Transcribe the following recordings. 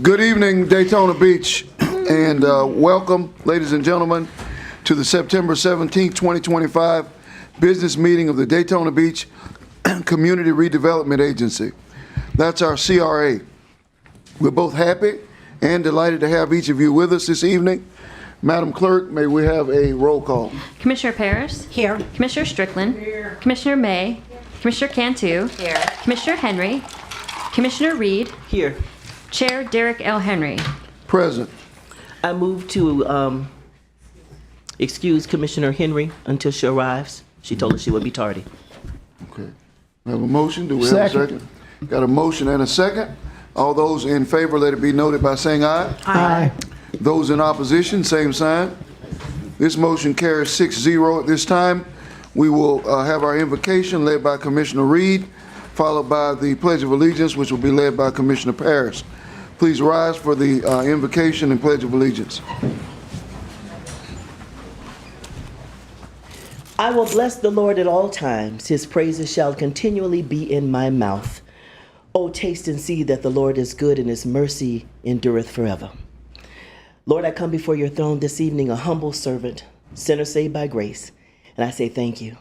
Good evening, Daytona Beach, and welcome, ladies and gentlemen, to the September 17th, 2025 business meeting of the Daytona Beach Community Redevelopment Agency. That's our CRA. We're both happy and delighted to have each of you with us this evening. Madam Clerk, may we have a roll call? Commissioner Parrish? Here. Commissioner Strickland? Here. Commissioner May? Commissioner Cantu? Here. Commissioner Henry? Commissioner Reed? Here. Chair Derek L. Henry. Present. I move to excuse Commissioner Henry until she arrives. She told us she would be tardy. Okay. We have a motion. Do we have a second? Got a motion and a second. All those in favor, let it be noted by saying aye. Aye. Those in opposition, same sign. This motion carries 6-0. At this time, we will have our invocation led by Commissioner Reed, followed by the Pledge of Allegiance, which will be led by Commissioner Parrish. Please rise for the invocation and Pledge of Allegiance. I will bless the Lord at all times. His praises shall continually be in my mouth. O taste and see that the Lord is good, and his mercy endureth forever. Lord, I come before your throne this evening, a humble servant, sinner saved by grace, and I say thank you.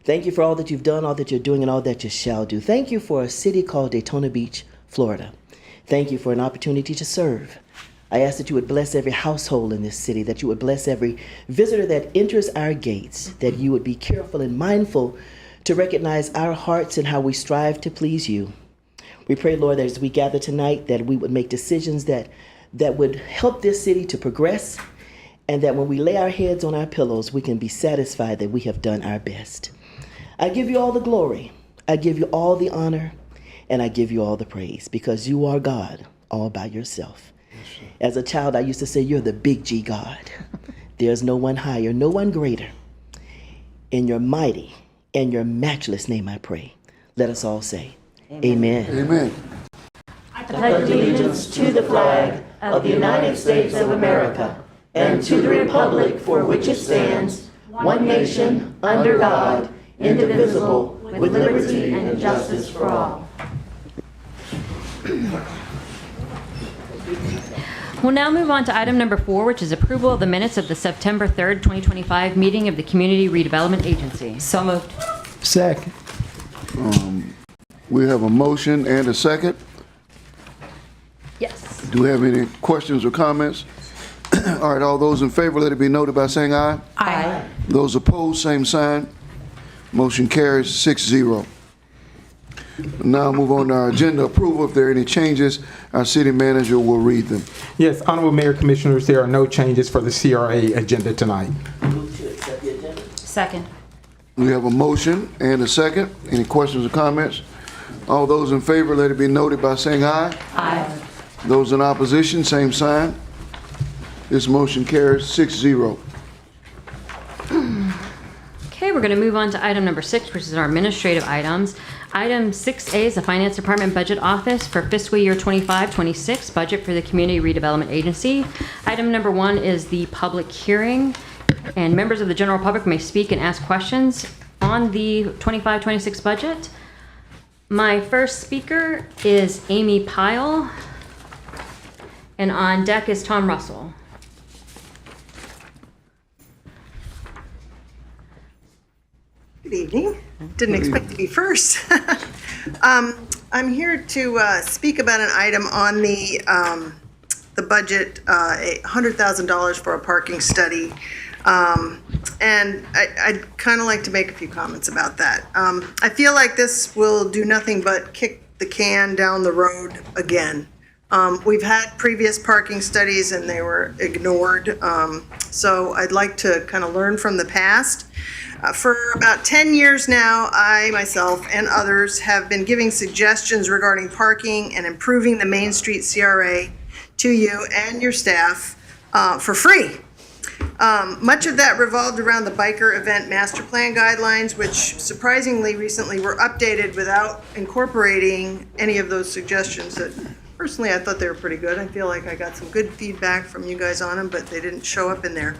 Thank you for all that you've done, all that you're doing, and all that you shall do. Thank you for a city called Daytona Beach, Florida. Thank you for an opportunity to serve. I ask that you would bless every household in this city, that you would bless every visitor that enters our gates, that you would be careful and mindful to recognize our hearts and how we strive to please you. We pray, Lord, that as we gather tonight, that we would make decisions that would help this city to progress, and that when we lay our heads on our pillows, we can be satisfied that we have done our best. I give you all the glory, I give you all the honor, and I give you all the praise, because you are God all by yourself. As a child, I used to say, you're the big G God. There's no one higher, no one greater. In your mighty and your matchless name I pray. Let us all say, amen. Amen. I pledge allegiance to the flag of the United States of America and to the republic for which it stands, one nation, under God, indivisible, with liberty and justice for all. We'll now move on to item number 4, which is approval of the minutes of the September 3rd, 2025 meeting of the Community Redevelopment Agency. So moved. Second. We have a motion and a second. Yes. Do we have any questions or comments? All right, all those in favor, let it be noted by saying aye. Aye. Those opposed, same sign. Motion carries 6-0. Now move on to our agenda approval. If there are any changes, our city manager will read them. Yes, Honorable Mayor, Commissioners, there are no changes for the CRA agenda tonight. Move to accept the agenda. Second. We have a motion and a second. Any questions or comments? All those in favor, let it be noted by saying aye. Aye. Those in opposition, same sign. This motion carries 6-0. Okay, we're going to move on to item number 6, which is our administrative items. Item 6A is the Finance Department Budget Office for fiscal year 25-26 budget for the Community Redevelopment Agency. Item number 1 is the public hearing, and members of the general public may speak and ask questions on the 25-26 budget. My first speaker is Amy Pyle, and on deck is Tom Russell. Good evening. Didn't expect to be first. I'm here to speak about an item on the budget, $100,000 for a parking study. And I'd kind of like to make a few comments about that. I feel like this will do nothing but kick the can down the road again We've had previous parking studies and they were ignored. So I'd like to kind of learn from the past. For about 10 years now, I myself and others have been giving suggestions regarding parking and improving the Main Street CRA to you and your staff for free. Much of that revolved around the biker event master plan guidelines, which surprisingly recently were updated without incorporating any of those suggestions that personally I thought they were pretty good. I feel like I got some good feedback from you guys on them, but they didn't show up in there.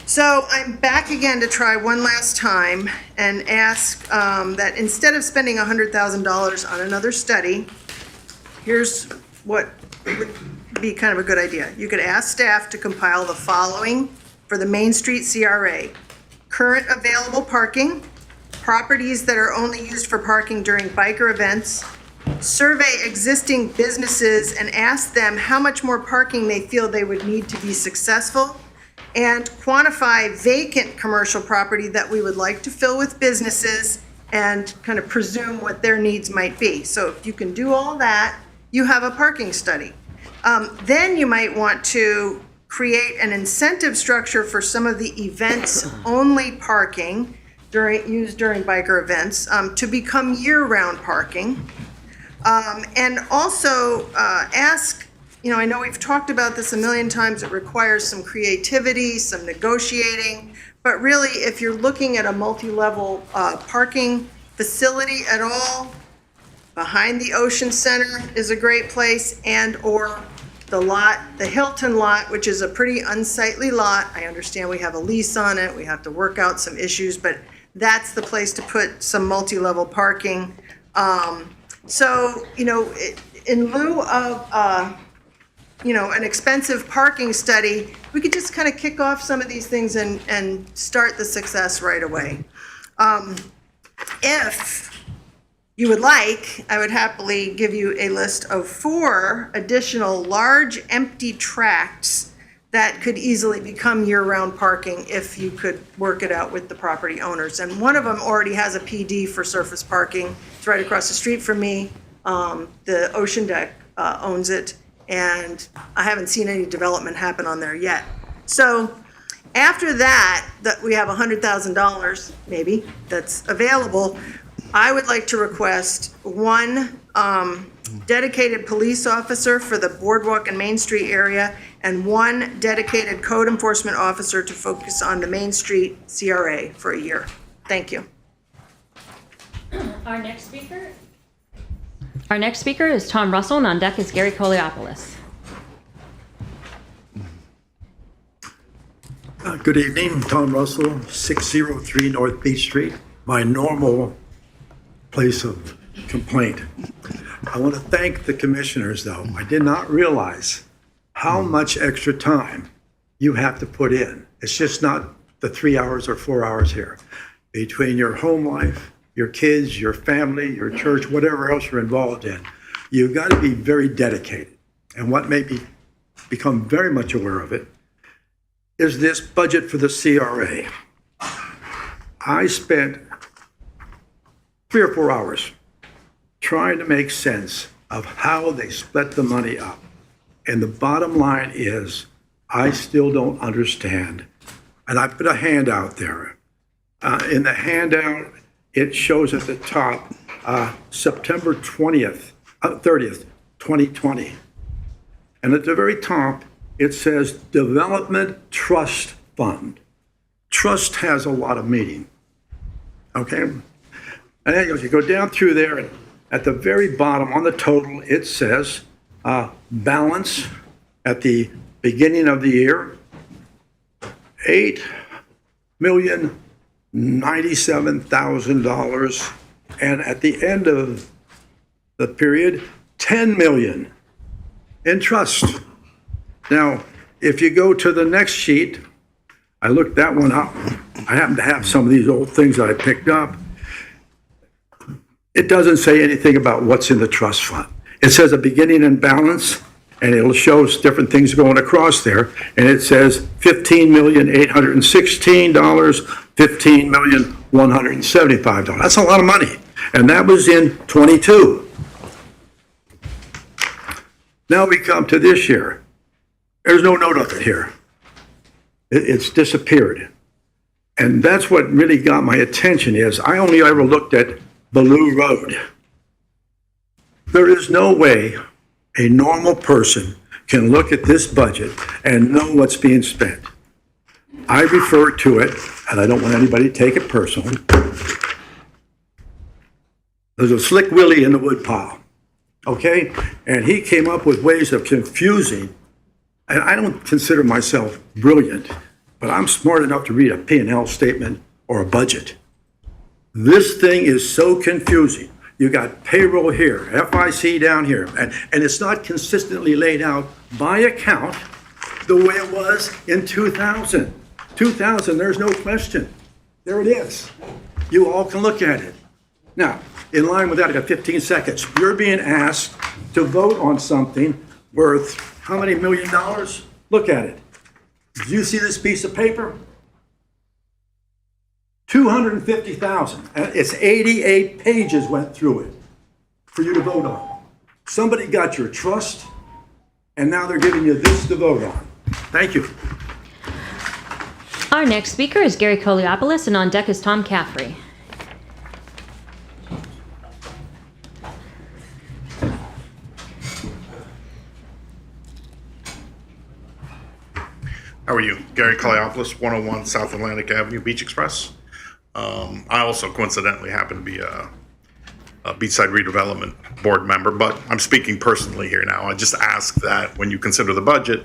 So I'm back again to try one last time and ask that instead of spending $100,000 on another study, here's what would be kind of a good idea. You could ask staff to compile the following for the Main Street CRA: current available parking, properties that are only used for parking during biker events, survey existing businesses and ask them how much more parking they feel they would need to be successful, and quantify vacant commercial property that we would like to fill with businesses and kind of presume what their needs might be. So if you can do all that, you have a parking study. Then you might want to create an incentive structure for some of the events-only parking used during biker events to become year-round parking. And also ask, I know we've talked about this a million times, it requires some creativity, some negotiating, but really if you're looking at a multi-level parking facility at all, behind the Ocean Center is a great place, and or the Hilton lot, which is a pretty unsightly lot. I understand we have a lease on it, we have to work out some issues, but that's the place to put some multi-level parking. So, in lieu of, an expensive parking study, we could just kind of kick off some of these things and start the success right away. If you would like, I would happily give you a list of 4 additional large empty tracts that could easily become year-round parking if you could work it out with the property owners. And one of them already has a PD for surface parking. It's right across the street from me. The Ocean Deck owns it, and I haven't seen any development happen on there yet. So after that we have $100,000 maybe that's available. I would like to request 1 dedicated police officer for the Boardwalk and Main Street area, and 1 dedicated code enforcement officer to focus on the Main Street CRA for a year. Thank you. Our next speaker is Tom Russell, and on deck is Gary Koleopoulos. Good evening, Tom Russell, 603 North Beach Street, my normal place of complaint. I want to thank the commissioners, though. I did not realize how much extra time you have to put in. It's just not the 3 hours or 4 hours here. Between your home life, your kids, your family, your church, whatever else you're involved in, you've got to be very dedicated. And what made me become very much aware of it is this budget for the CRA. I spent 3 or 4 hours trying to make sense of how they split the money up. And the bottom line is, I still don't understand. And I put a handout there. In the handout, it shows at the top, September 30th, 2020. And at the very top, it says Development Trust Fund. Trust has a lot of meaning, okay? And then you go down through there, and at the very bottom on the total, it says balance at the beginning of the year, $8,097,000, and at the end of the period, $10 million in trust. Now, if you go to the next sheet, I looked that one up. I happen to have some of these old things that I picked up. It doesn't say anything about what's in the trust fund. It says a beginning and balance, and it'll show us different things going across there. And it says $15,816, $15,175. That's a lot of money. And that was in '22. Now we come to this year. There's no note of it here. It's disappeared. And that's what really got my attention is I only ever looked at Ballou Road. There is no way a normal person can look at this budget and know what's being spent. I refer to it, and I don't want anybody to take it personally. There's a slick Willie in the woodpile, okay? And he came up with ways of confusing, and I don't consider myself brilliant, but I'm smart enough to read a P&L statement or a budget. This thing is so confusing. You got payroll here, FIC down here, and it's not consistently laid out by account the way it was in 2000. 2000, there's no question. There it is. You all can look at it. Now, in line with that, I got 15 seconds. You're being asked to vote on something worth how many $1 million? Look at it. Do you see this piece of paper? 250,000. It's 88 pages went through it for you to vote on. Somebody got your trust, and now they're giving you this to vote on. Thank you. Our next speaker is Gary Koliopoulos, and on deck is Tom Caffrey. How are you? Gary Koliopoulos, 101 South Atlantic Avenue, Beach Express. I also coincidentally happen to be a Beachside Redevelopment Board member, but I'm speaking personally here now. I just ask that when you consider the budget,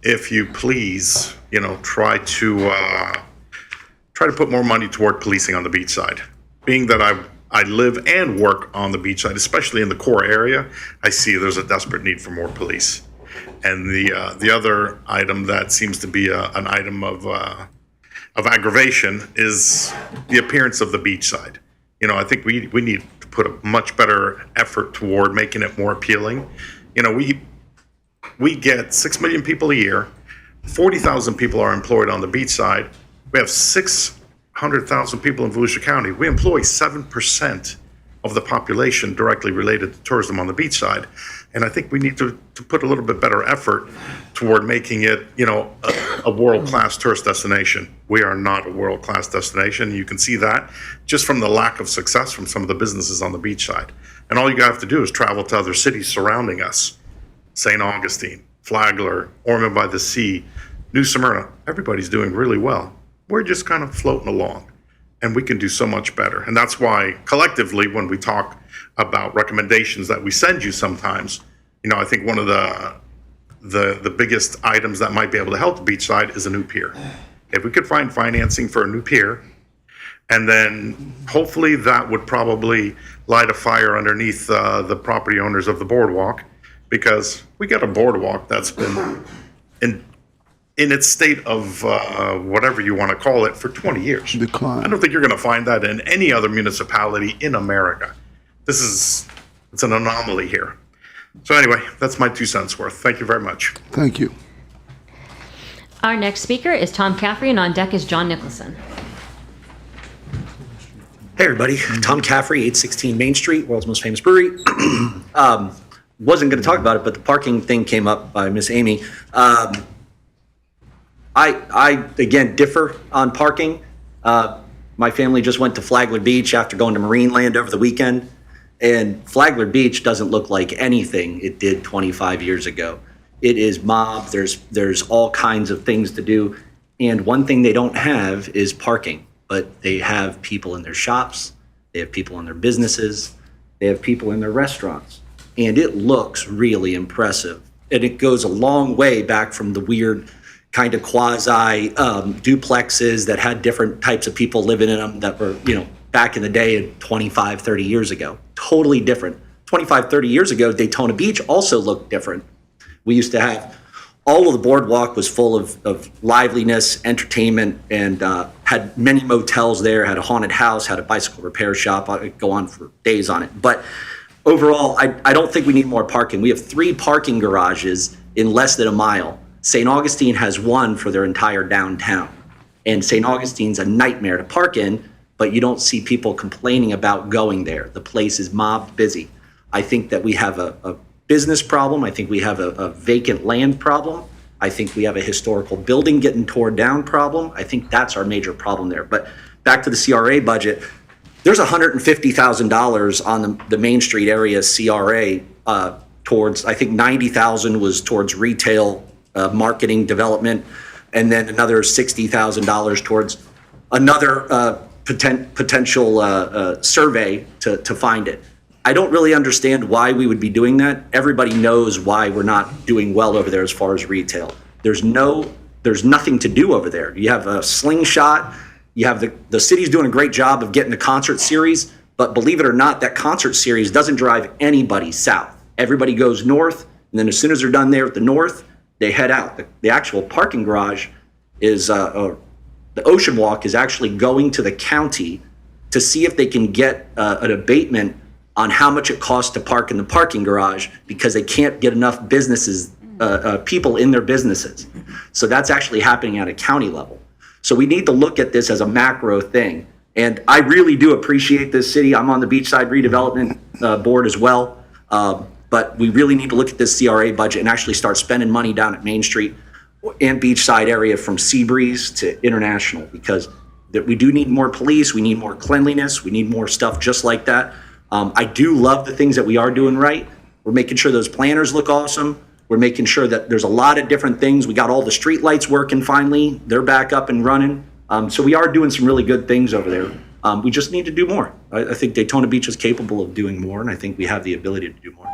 if you please, try to put more money toward policing on the beach side. Being that I live and work on the beach side, especially in the core area, I see there's a desperate need for more police. And the other item that seems to be an item of aggravation is the appearance of the beach side. I think we need to put a much better effort toward making it more appealing. We get 6 million people a year. 40,000 people are employed on the beach side. We have 600,000 people in Volusia County. We employ 7% of the population directly related to tourism on the beach side. And I think we need to put a little bit better effort toward making it, a world-class tourist destination. We are not a world-class destination. You can see that just from the lack of success from some of the businesses on the beach side. And all you have to do is travel to other cities surrounding us. St. Augustine, Flagler, Ormond by the Sea, New Smyrna. Everybody's doing really well. We're just kind of floating along. And we can do so much better. And that's why collectively, when we talk about recommendations that we send you sometimes, I think one of the biggest items that might be able to help the beachside is a new pier. If we could find financing for a new pier, and then hopefully that would probably light a fire underneath the property owners of the boardwalk, because we got a boardwalk that's been in its state of whatever you want to call it for 20 years. Decline. I don't think you're going to find that in any other municipality in America. It's an anomaly here. So anyway, that's my 2 cents worth. Thank you very much. Thank you. Our next speaker is Tom Caffrey, and on deck is John Nicholson. Hey everybody, Tom Caffrey, 816 Main Street, world's most famous brewery. Wasn't going to talk about it, but the parking thing came up by Miss Amy. I again differ on parking. My family just went to Flagler Beach after going to Marineland over the weekend, and Flagler Beach doesn't look like anything it did 25 years ago. It is mobbed. There's all kinds of things to do, and one thing they don't have is parking. But they have people in their shops, they have people in their businesses, they have people in their restaurants, and it looks really impressive. And it goes a long way back from the weird kind of quasi duplexes that had different types of people living in them that were, back in the day 25, 30 years ago. Totally different. 25, 30 years ago, Daytona Beach also looked different. We used to have, all of the boardwalk was full of liveliness, entertainment, and had many motels there, had a haunted house, had a bicycle repair shop. I could go on for days on it. But overall, I don't think we need more parking. We have 3 parking garages in less than a mile. St. Augustine has 1 for their entire downtown. And St. Augustine's a nightmare to park in, but you don't see people complaining about going there. The place is mobbed busy. I think that we have a business problem. I think we have a vacant land problem. I think we have a historical building getting torn down problem. I think that's our major problem there. But back to the CRA budget, there's $150,000 on the Main Street area CRA towards, I think 90,000 was towards retail marketing development, and then another $60,000 towards another potential survey to find it. I don't really understand why we would be doing that. Everybody knows why we're not doing well over there as far as retail. There's nothing to do over there. You have a slingshot. You have the city's doing a great job of getting the concert series, but believe it or not, that concert series doesn't drive anybody south. Everybody goes north, and then as soon as they're done there at the north, they head out. The actual parking garage is, the Ocean Walk is actually going to the county to see if they can get an abatement on how much it costs to park in the parking garage because they can't get enough businesses, people in their businesses. So that's actually happening at a county level. So we need to look at this as a macro thing. And I really do appreciate this city. I'm on the Beachside Redevelopment Board as well. But we really need to look at this CRA budget and actually start spending money down at Main Street and Beachside area from Seabreeze to International, because we do need more police. We need more cleanliness. We need more stuff just like that. I do love the things that we are doing right. We're making sure those planners look awesome. We're making sure that there's a lot of different things. We got all the street lights working finally. They're back up and running. So we are doing some really good things over there. We just need to do more. I think Daytona Beach is capable of doing more, and I think we have the ability to do more.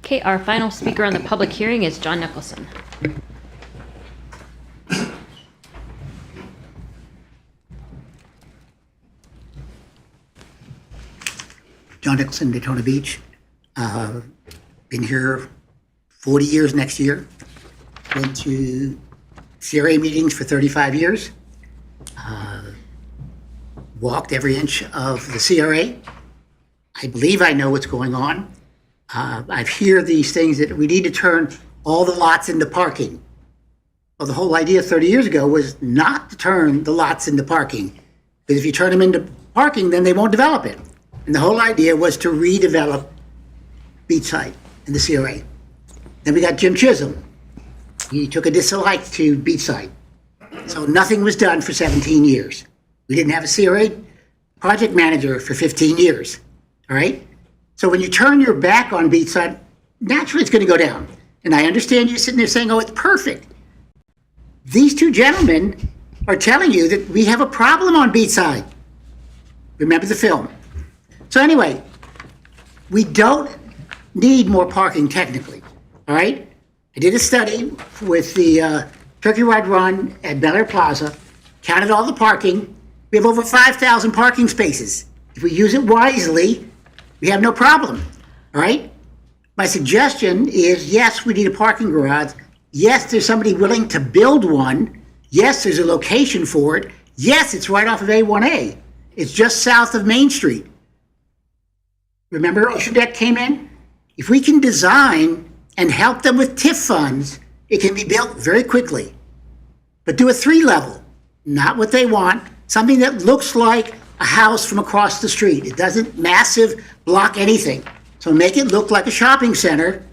Okay, our final speaker on the public hearing is John Nicholson. John Nicholson, Daytona Beach. Been here 40 years next year. Went to CRA meetings for 35 years. Walked every inch of the CRA. I believe I know what's going on. I've heard these things that we need to turn all the lots into parking. Well, the whole idea 30 years ago was not to turn the lots into parking. Because if you turn them into parking, then they won't develop it. And the whole idea was to redevelop Beachside and the CRA. Then we got Jim Chisholm. He took a dislike to Beachside. So nothing was done for 17 years. We didn't have a CRA project manager for 15 years, all right? So when you turn your back on Beachside, naturally it's going to go down. And I understand you sitting there saying, oh, it's perfect. These two gentlemen are telling you that we have a problem on Beachside. Remember the film. So anyway, we don't need more parking technically, all right? I did a study with the Turkey Ride Run at Bel Air Plaza, counted all the parking. We have over 5,000 parking spaces. If we use it wisely, we have no problem, all right? My suggestion is, yes, we need a parking garage. Yes, there's somebody willing to build one. Yes, there's a location for it. Yes, it's right off of A1A. It's just south of Main Street. Remember Ocean Deck came in? If we can design and help them with TIF funds, it can be built very quickly. But do a 3-level, not what they want, something that looks like a house from across the street. It doesn't massive block anything. So make it look like a shopping center,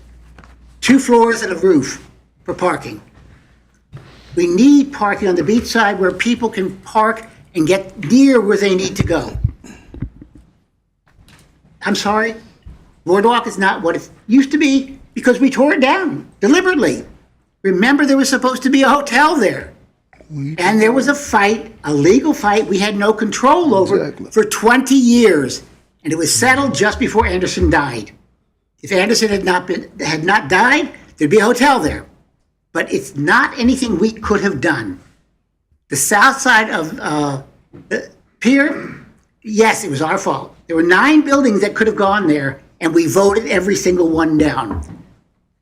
2 floors and a roof for parking. We need parking on the beach side where people can park and get near where they need to go. I'm sorry, Boardwalk is not what it used to be because we tore it down deliberately. Remember, there was supposed to be a hotel there. And there was a fight, a legal fight we had no control over for 20 years. And it was settled just before Anderson died. If Anderson had not died, there'd be a hotel there. But it's not anything we could have done. The south side of the pier, yes, it was our fault. There were 9 buildings that could have gone there, and we voted every single one down.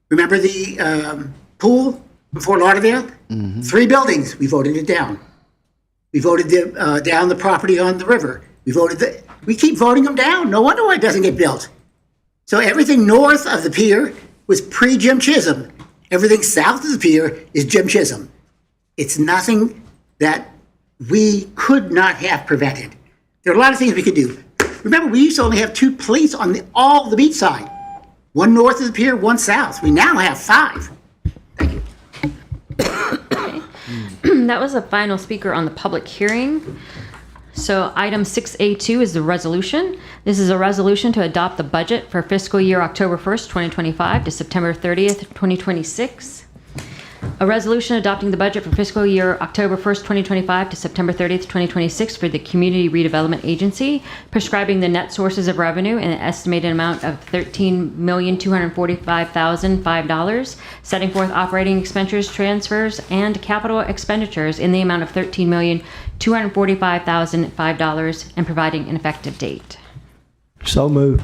Remember the pool before Lauderdale? Mm-hmm. 3 buildings, we voted it down. We voted down the property on the river. We keep voting them down. No wonder why it doesn't get built. So everything north of the pier was pre-Jim Chisholm. Everything south of the pier is Jim Chisholm. It's nothing that we could not have prevented. There are a lot of things we could do. Remember, we used to only have 2 police on all the beach side. One north of the pier, one south. We now have 5. Thank you. That was the final speaker on the public hearing. So item 6A2 is the resolution. This is a resolution to adopt the budget for fiscal year October 1st, 2025 to September 30th, 2026. A resolution adopting the budget for fiscal year October 1st, 2025 to September 30th, 2026 for the Community Redevelopment Agency, prescribing the net sources of revenue in an estimated amount of $13,245,005, setting forth operating expenditures, transfers, and capital expenditures in the amount of $13,245,005, and providing an effective date. So moved.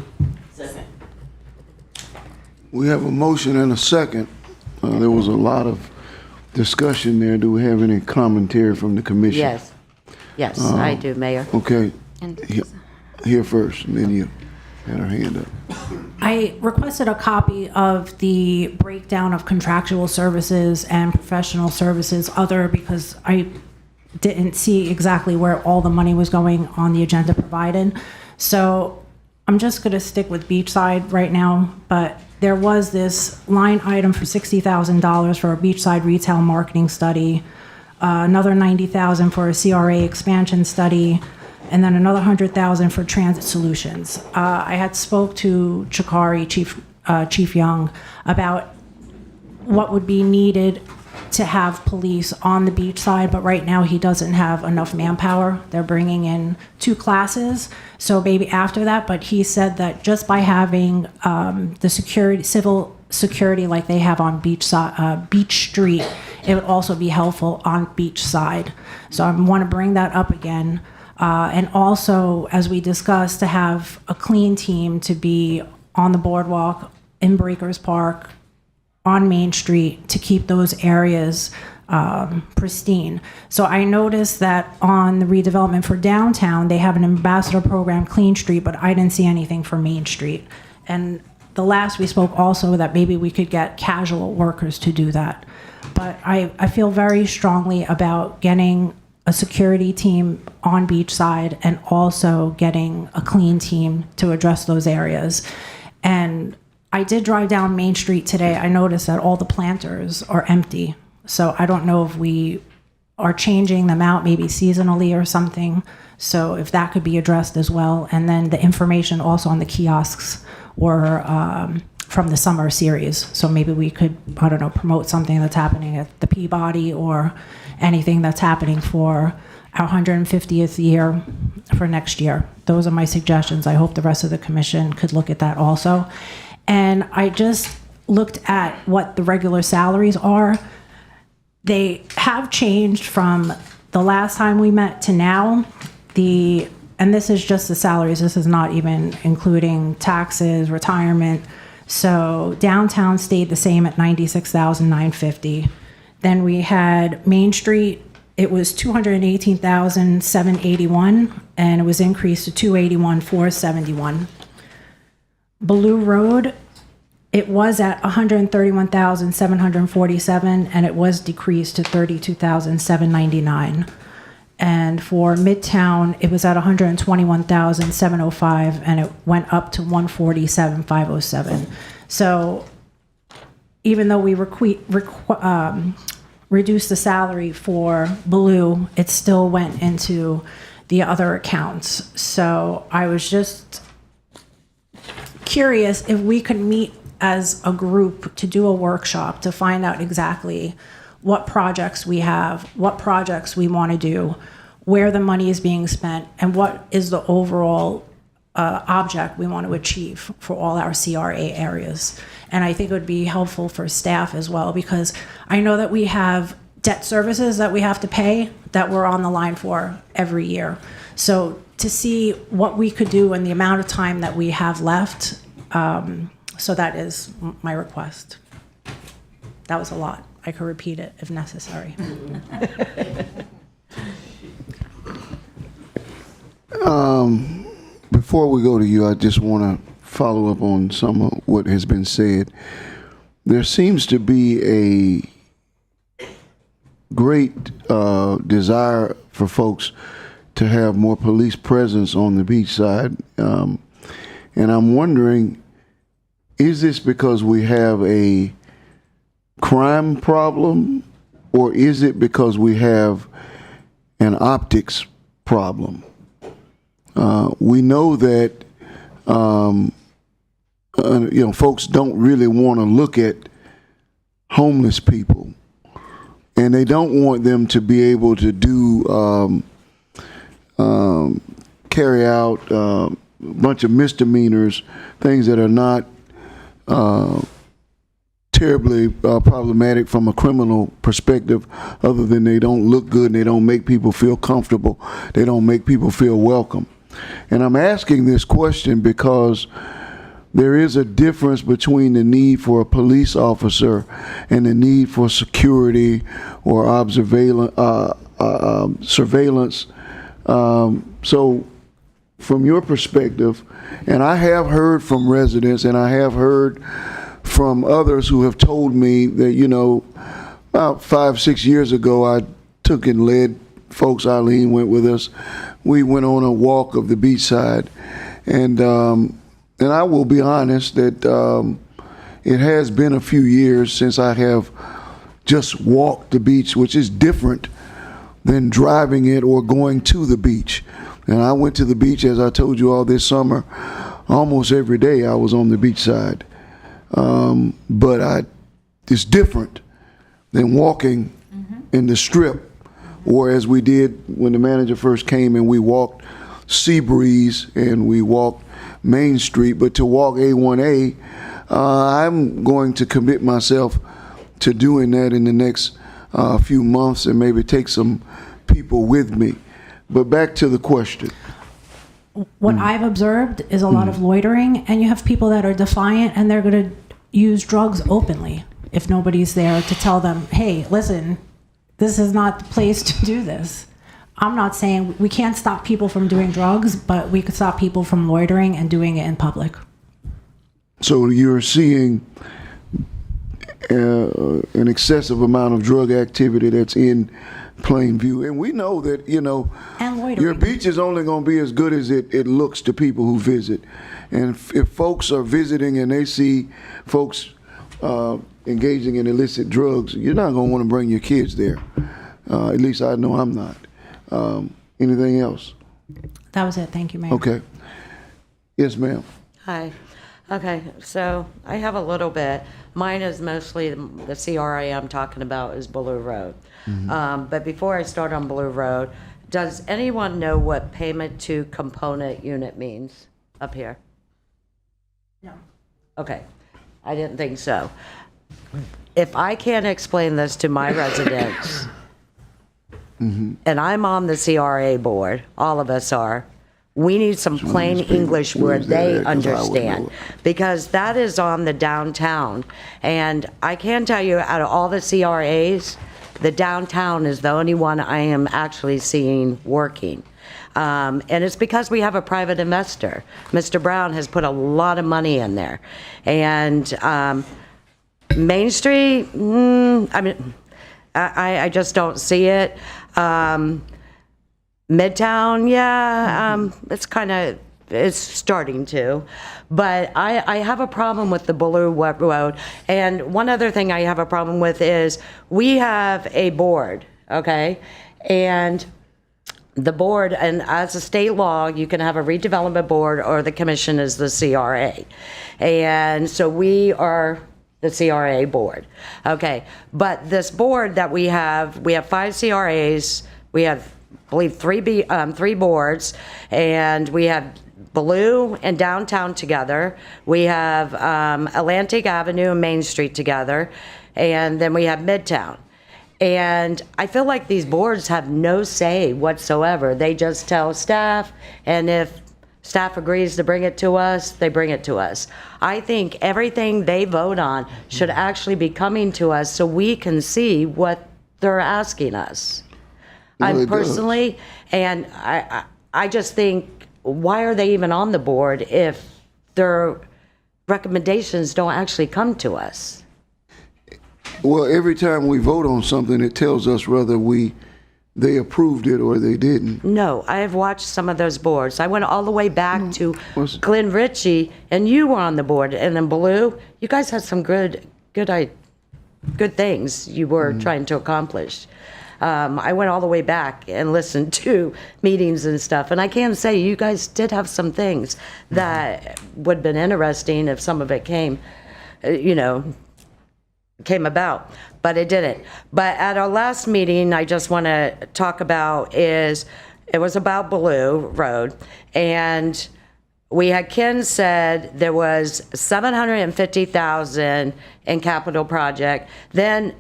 We have a motion and a second. There was a lot of discussion there. Do we have any commentary from the commission? Yes. Yes, I do, Mayor. Okay. And Here first, and then you had her hand up. I requested a copy of the breakdown of contractual services and professional services other because I didn't see exactly where all the money was going on the agenda provided. So I'm just going to stick with Beachside right now, but there was this line item for $60,000 for a beachside retail marketing study, another $90,000 for a CRA expansion study, and then another $100,000 for transit solutions. I had spoke to Chikari, Chief Young, about what would be needed to have police on the beach side, but right now he doesn't have enough manpower. They're bringing in 2 classes, so maybe after that, but he said that just by having the security, civil security like they have on Beach Street, it would also be helpful on beach side. So I want to bring that up again. And also, as we discussed, to have a clean team to be on the boardwalk, in Breakers Park, on Main Street, to keep those areas pristine. So I noticed that on the redevelopment for downtown, they have an ambassador program, Clean Street, but I didn't see anything for Main Street. And the last we spoke also that maybe we could get casual workers to do that. But I feel very strongly about getting a security team on beachside and also getting a clean team to address those areas. And I did drive down Main Street today. I noticed that all the planters are empty. So I don't know if we are changing them out maybe seasonally or something. So if that could be addressed as well. And then the information also on the kiosks were from the summer series. So maybe we could, I don't know, promote something that's happening at the Peabody or anything that's happening for our 150th year for next year. Those are my suggestions. I hope the rest of the commission could look at that also. And I just looked at what the regular salaries are. They have changed from the last time we met to now. And this is just the salaries. This is not even including taxes, retirement. So downtown stayed the same at $96,950. Then we had Main Street. It was $218,781, and it was increased to $281,471. Blue Road, it was at $131,747, and it was decreased to $32,799. And for Midtown, it was at $121,705, and it went up to $147,507. So even though we reduced the salary for Blue, it still went into the other accounts. So I was just curious if we could meet as a group to do a workshop to find out exactly what projects we have, what projects we want to do, where the money is being spent, and what is the overall object we want to achieve for all our CRA areas. And I think it would be helpful for staff as well, because I know that we have debt services that we have to pay that we're on the line for every year. So to see what we could do in the amount of time that we have left, so that is my request. That was a lot. I could repeat it if necessary. Before we go to you, I just want to follow up on some of what has been said. There seems to be a great desire for folks to have more police presence on the beach side. And I'm wondering, is this because we have a crime problem, or is it because we have an optics problem? We know that folks don't really want to look at homeless people, and they don't want them to be able to do carry out a bunch of misdemeanors, things that are not terribly problematic from a criminal perspective, other than they don't look good and they don't make people feel comfortable. They don't make people feel welcome. And I'm asking this question because there is a difference between the need for a police officer and the need for security or surveillance. So from your perspective, and I have heard from residents and I have heard from others who have told me that, about 5-6 years ago, I took and led folks, Eileen went with us. We went on a walk of the beachside, and I will be honest that it has been a few years since I have just walked the beach, which is different than driving it or going to the beach. And I went to the beach, as I told you all this summer, almost every day I was on the beach side. But it's different than walking in the Strip, or as we did when the manager first came and we walked Seabreeze and we walked Main Street. But to walk A1A, I'm going to commit myself to doing that in the next few months and maybe take some people with me. But back to the question. What I've observed is a lot of loitering, and you have people that are defiant and they're going to use drugs openly if nobody's there to tell them, hey, listen, this is not the place to do this. I'm not saying we can't stop people from doing drugs, but we could stop people from loitering and doing it in public. So you're seeing an excessive amount of drug activity that's in plain view. And we know that, And loitering. your beach is only going to be as good as it looks to people who visit. And if folks are visiting and they see folks engaging in illicit drugs, you're not going to want to bring your kids there. At least I know I'm not. Anything else? That was it. Thank you, Mayor. Okay. Yes, ma'am. Hi. Okay, so I have a little bit. Mine is mostly the CRA I'm talking about is Blue Road. But before I start on Blue Road, does anyone know what payment to component unit means up here? No. Okay, I didn't think so. If I can't explain this to my residents, and I'm on the CRA board, all of us are, we need some plain English where they understand, because that is on the downtown. And I can tell you, out of all the CRAs, the downtown is the only one I am actually seeing working. And it's because we have a private investor. Mr. Brown has put a lot of money in there. And Main Street, I just don't see it. Midtown, it's starting to. But I have a problem with the Blue Road. And one other thing I have a problem with is we have a board, okay? And the board, and as a state law, you can have a redevelopment board or the commission is the CRA. And so we are the CRA board, okay? But this board that we have 5 CRAs, we have, I believe, 3 boards, and we have Blue and Downtown together. We have Atlantic Avenue and Main Street together, and then we have Midtown. And I feel like these boards have no say whatsoever. They just tell staff, and if staff agrees to bring it to us, they bring it to us. I think everything they vote on should actually be coming to us so we can see what they're asking us. I'm personally, and I just think, why are they even on the board if their recommendations don't actually come to us? Well, every time we vote on something, it tells us whether we they approved it or they didn't. No, I have watched some of those boards. I went all the way back to What's- Glenn Ritchie, and you were on the board, and then Blue, you guys had some good things you were trying to accomplish. I went all the way back and listened to meetings and stuff, and I can say you guys did have some things that would have been interesting if some of it came about, but it didn't. But at our last meeting, I just want to talk about it was about Blue Road, and we had Ken said there was $750,000 in capital project. Then,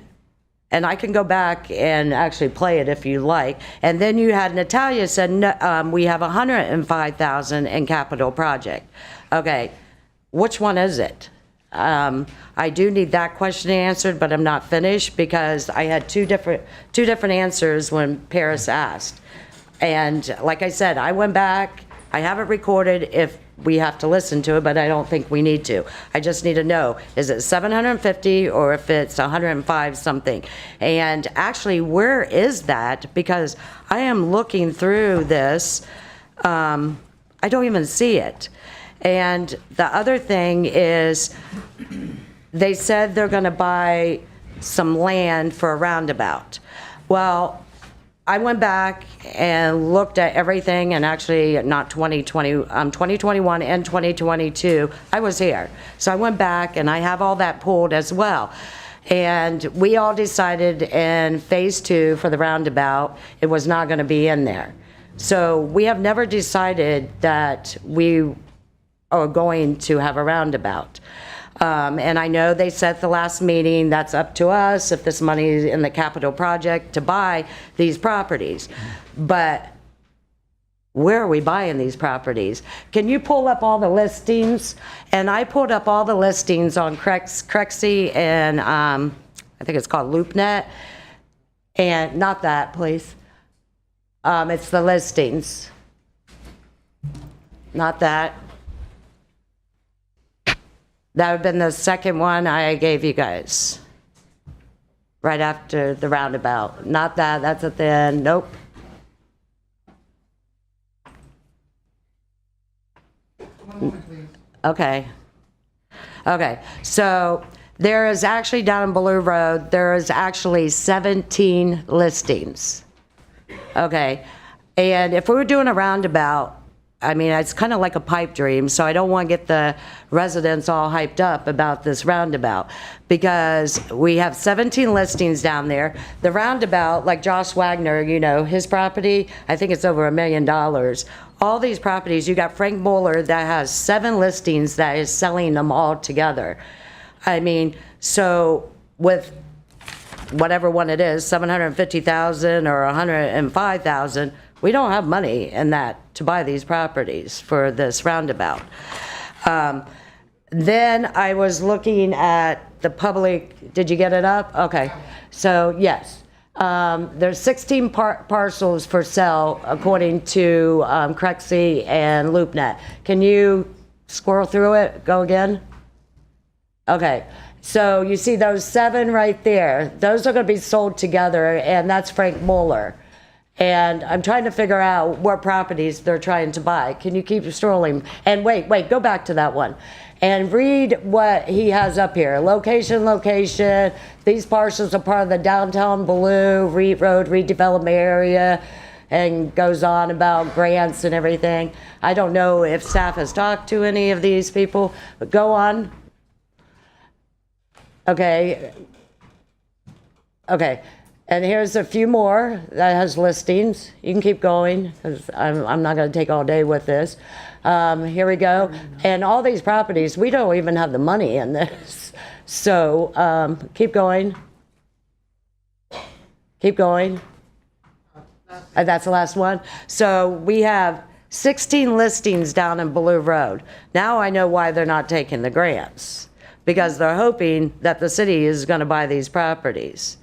and I can go back and actually play it if you like. And then you had Natalia said, no, we have $105,000 in capital project. Okay, which one is it? I do need that question answered, but I'm not finished because I had two different answers when Paris asked. And like I said, I went back, I have it recorded if we have to listen to it, but I don't think we need to. I just need to know, is it 750 or if it's 105 something? And actually, where is that? Because I am looking through this, I don't even see it. And the other thing is, they said they're going to buy some land for a roundabout. Well, I went back and looked at everything, and actually not 2021 and 2022, I was here. So I went back and I have all that pulled as well. And we all decided in phase 2 for the roundabout, it was not going to be in there. So we have never decided that we are going to have a roundabout. And I know they said at the last meeting, that's up to us if this money is in the capital project to buy these properties. But where are we buying these properties? Can you pull up all the listings? And I pulled up all the listings on Crexy and I think it's called LoopNet. And not that, please. It's the listings. Not that. That would have been the second one I gave you guys. Right after the roundabout. Not that, that's at the end, nope. Okay. Okay, so there is actually down in Blue Road, there is actually 17 listings. Okay, and if we were doing a roundabout, I mean, it's kind of like a pipe dream, so I don't want to get the residents all hyped up about this roundabout because we have 17 listings down there. The roundabout, like Josh Wagner, you know, his property, I think it's over $1 million. All these properties, you got Frank Mueller that has 7 listings that is selling them all together. I mean, so with whatever one it is, 750,000 or 105,000, we don't have money in that to buy these properties for this roundabout. Then I was looking at the public, did you get it up? Okay, so yes. There's 16 parcels for sale according to Crexy and LoopNet. Can you scroll through it, go again? Okay, so you see those 7 right there. Those are gonna be sold together and that's Frank Mueller. And I'm trying to figure out what properties they're trying to buy. Can you keep scrolling? And wait, go back to that one. And read what he has up here. Location. These parcels are part of the downtown Blue Road redevelopment area, and goes on about grants and everything. I don't know if staff has talked to any of these people, but go on. Okay. And here's a few more that has listings. You can keep going, because I'm not going to take all day with this. Here we go. And all these properties, we don't even have the money in this. So keep going. That's the last one. So we have 16 listings down in Blue Road. Now I know why they're not taking the grants, because they're hoping that the city is going to buy these properties.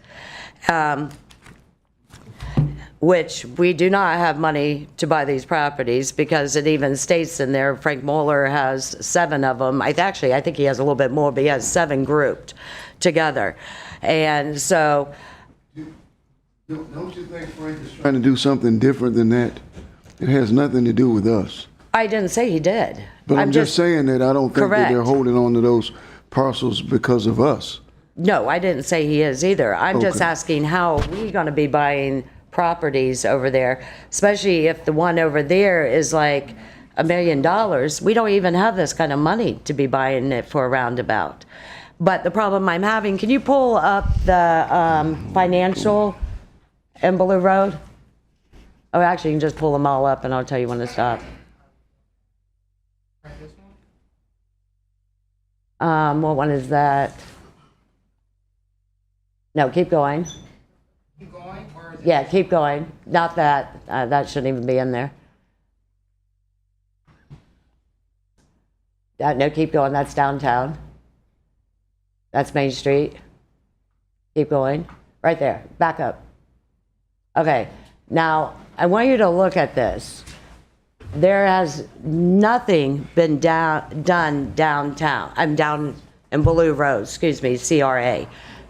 Which we do not have money to buy these properties, because it even states in there, Frank Mueller has 7 of them. I think he has a little bit more, but he has 7 grouped together. And so Don't you think Frank is trying to do something different than that? It has nothing to do with us. I didn't say he did. But I'm just saying that I don't think that they're Correct. holding on to those parcels because of us. No, I didn't say he is either. I'm just Okay. asking how are we going to be buying properties over there, especially if the one over there is like $1 million. We don't even have this kind of money to be buying it for a roundabout. But the problem I'm having, can you pull up the financial in Blue Road? Oh, actually, you can just pull them all up and I'll tell you when to stop. What one is that? No, keep going. Keep going? Yeah, keep going. Not that. That shouldn't even be in there. No, keep going. That's downtown. That's Main Street. Keep going. Right there. Back up. Okay. Now, I want you to look at this. There has nothing been done downtown. I'm down in Blue Road, excuse me, CRA.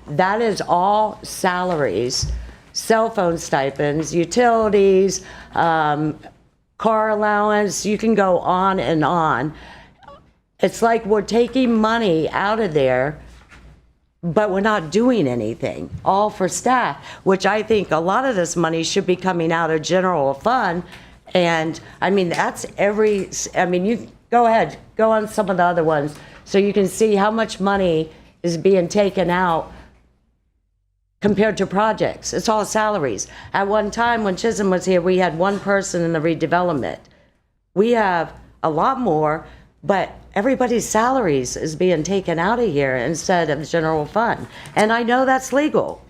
That is all salaries, cell phone stipends, utilities, car allowance. You can go on and on. It's like we're taking money out of there, but we're not doing anything, all for staff, which I think a lot of this money should be coming out of general fund. And I mean, that's you go ahead, go on some of the other ones so you can see how much money is being taken out compared to projects. It's all salaries. At one time when Chisholm was here, we had one person in the redevelopment. We have a lot more, but everybody's salaries is being taken out of here instead of the general fund. And I know that's legal.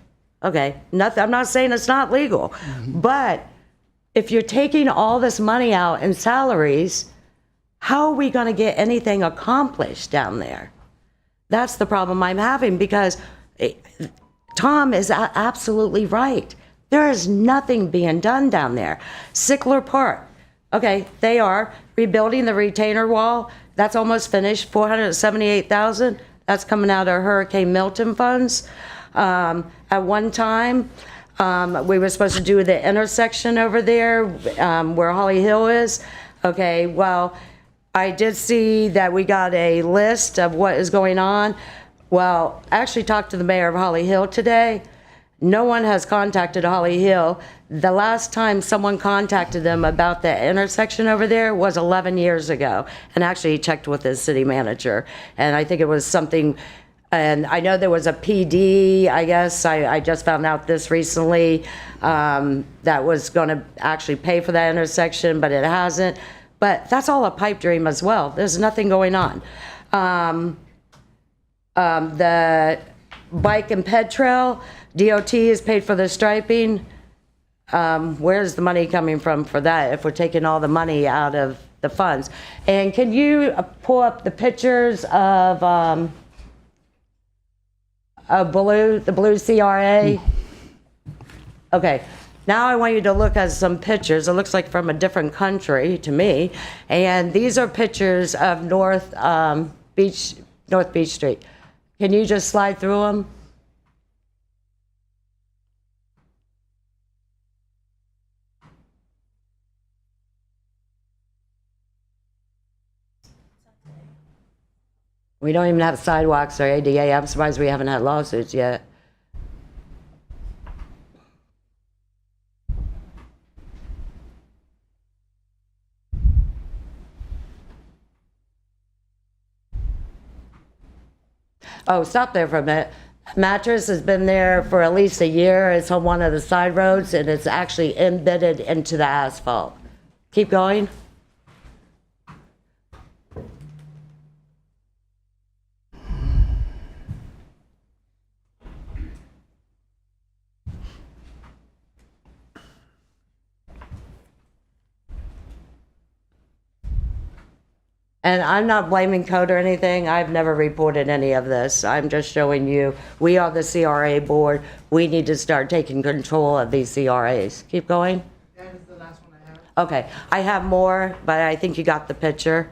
Okay, I'm not saying it's not legal, but if you're taking all this money out in salaries, how are we going to get anything accomplished down there? That's the problem I'm having, because Tom is absolutely right. There is nothing being done down there. Sickler Park, okay, they are rebuilding the retainer wall. That's almost finished, $478,000. That's coming out of Hurricane Milton funds. At one time, we were supposed to do the intersection over there where Holly Hill is. Okay, well, I did see that we got a list of what is going on. Well, I actually talked to the mayor of Holly Hill today. No one has contacted Holly Hill. The last time someone contacted them about the intersection over there was 11 years ago. And actually he checked with his city manager. And I think it was something, and I know there was a PD, I guess, I just found out this recently, that was gonna actually pay for that intersection, but it hasn't. But that's all a pipe dream as well. There's nothing going on. The bike and ped trail, DOT has paid for the striping. Where's the money coming from for that if we're taking all the money out of the funds? And can you pull up the pictures of the blue CRA? Okay, now I want you to look at some pictures. It looks like from a different country to me. And these are pictures of North Beach Street. Can you just slide through them? We don't even have sidewalks or ADA. I'm surprised we haven't had lawsuits yet. Oh, stop there for a minute. Mattress has been there for at least a year. It's on one of the side roads, and it's actually embedded into the asphalt. Keep going. And I'm not blaming code or anything. I've never reported any of this. I'm just showing you, we are the CRA board. We need to start taking control of these CRAs. Keep going. That is the last one I have. Okay, I have more, but I think you got the picture.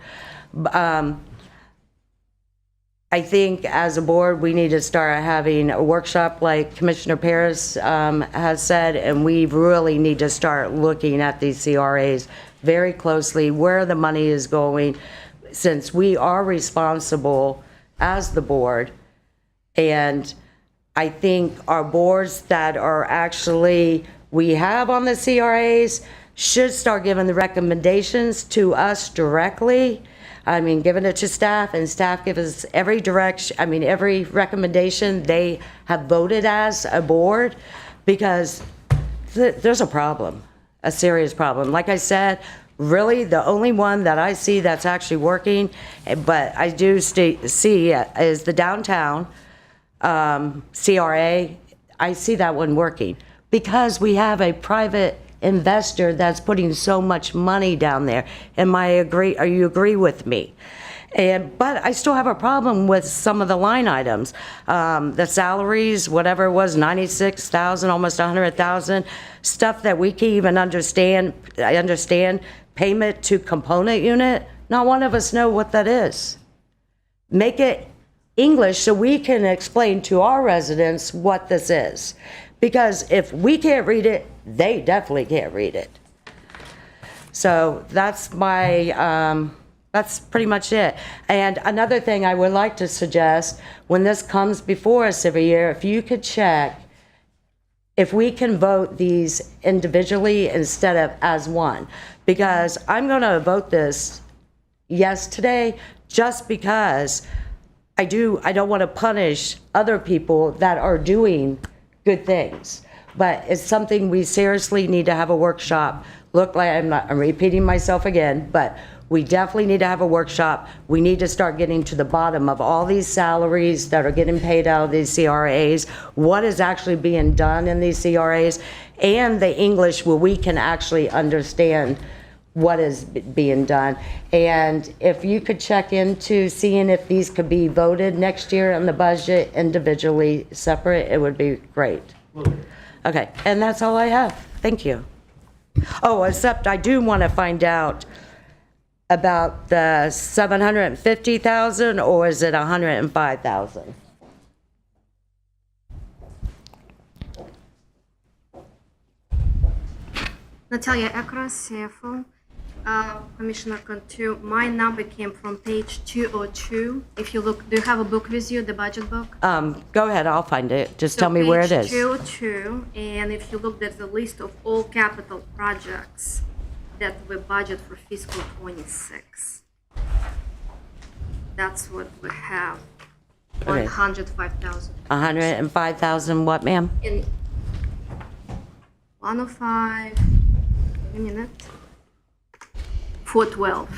I think as a board, we need to start having a workshop like Commissioner Paris has said, and we really need to start looking at these CRAs very closely, where the money is going, since we are responsible as the board. And I think our boards that are actually, we have on the CRAs should start giving the recommendations to us directly. I mean, giving it to staff, and staff give us every direction, every recommendation they have voted as a board, because there's a problem, a serious problem. Like I said, really the only one that I see that's actually working, but I do see is the downtown CRA. I see that one working because we have a private investor that's putting so much money down there. Are you agree with me? But I still have a problem with some of the line items. The salaries, whatever it was, 96,000, almost 100,000, stuff that we can even understand. I understand payment to component unit. Not one of us know what that is. Make it English so we can explain to our residents what this is. Because if we can't read it, they definitely can't read it. So that's that's pretty much it. And another thing I would like to suggest, when this comes before us every year, if you could check if we can vote these individually instead of as one. Because I'm gonna vote this yes today, just because I don't wanna punish other people that are doing good things. But it's something we seriously need to have a workshop. Look, like I'm repeating myself again, but we definitely need to have a workshop. We need to start getting to the bottom of all these salaries that are getting paid out of these CRAs, what is actually being done in these CRAs, and the English where we can actually understand what is being done. And if you could check into seeing if these could be voted next year on the budget individually separate, it would be great. Okay, and that's all I have. Thank you. Oh, except I do want to find out about the 750,000, or is it 105,000? Natalia Ekras, CFO. Commissioner Cantu, my number came from page 202. If you look, do you have a book with you, the budget book? Go ahead, I'll find it. Just tell me where it is. Page 202, and if you look, there's a list of all capital projects that we budget for fiscal 26. That's what we have, Okay. 105,000. 105,000 what, ma'am? In 105, wait a minute, 412.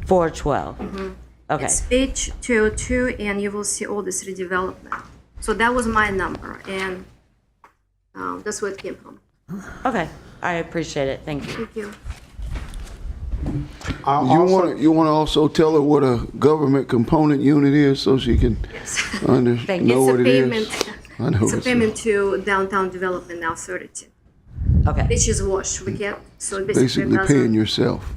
412. Okay. It's page 202, and you will see all this redevelopment. So that was my number, and that's where it came from. Okay, I appreciate it. Thank you. Thank you. You want to also tell her what a government component unit is so she can Thank you. know It's what a it payment. is? I know It's a payment to Downtown Development Authority, Okay. which is wash we get. So it Basically doesn't- paying yourself.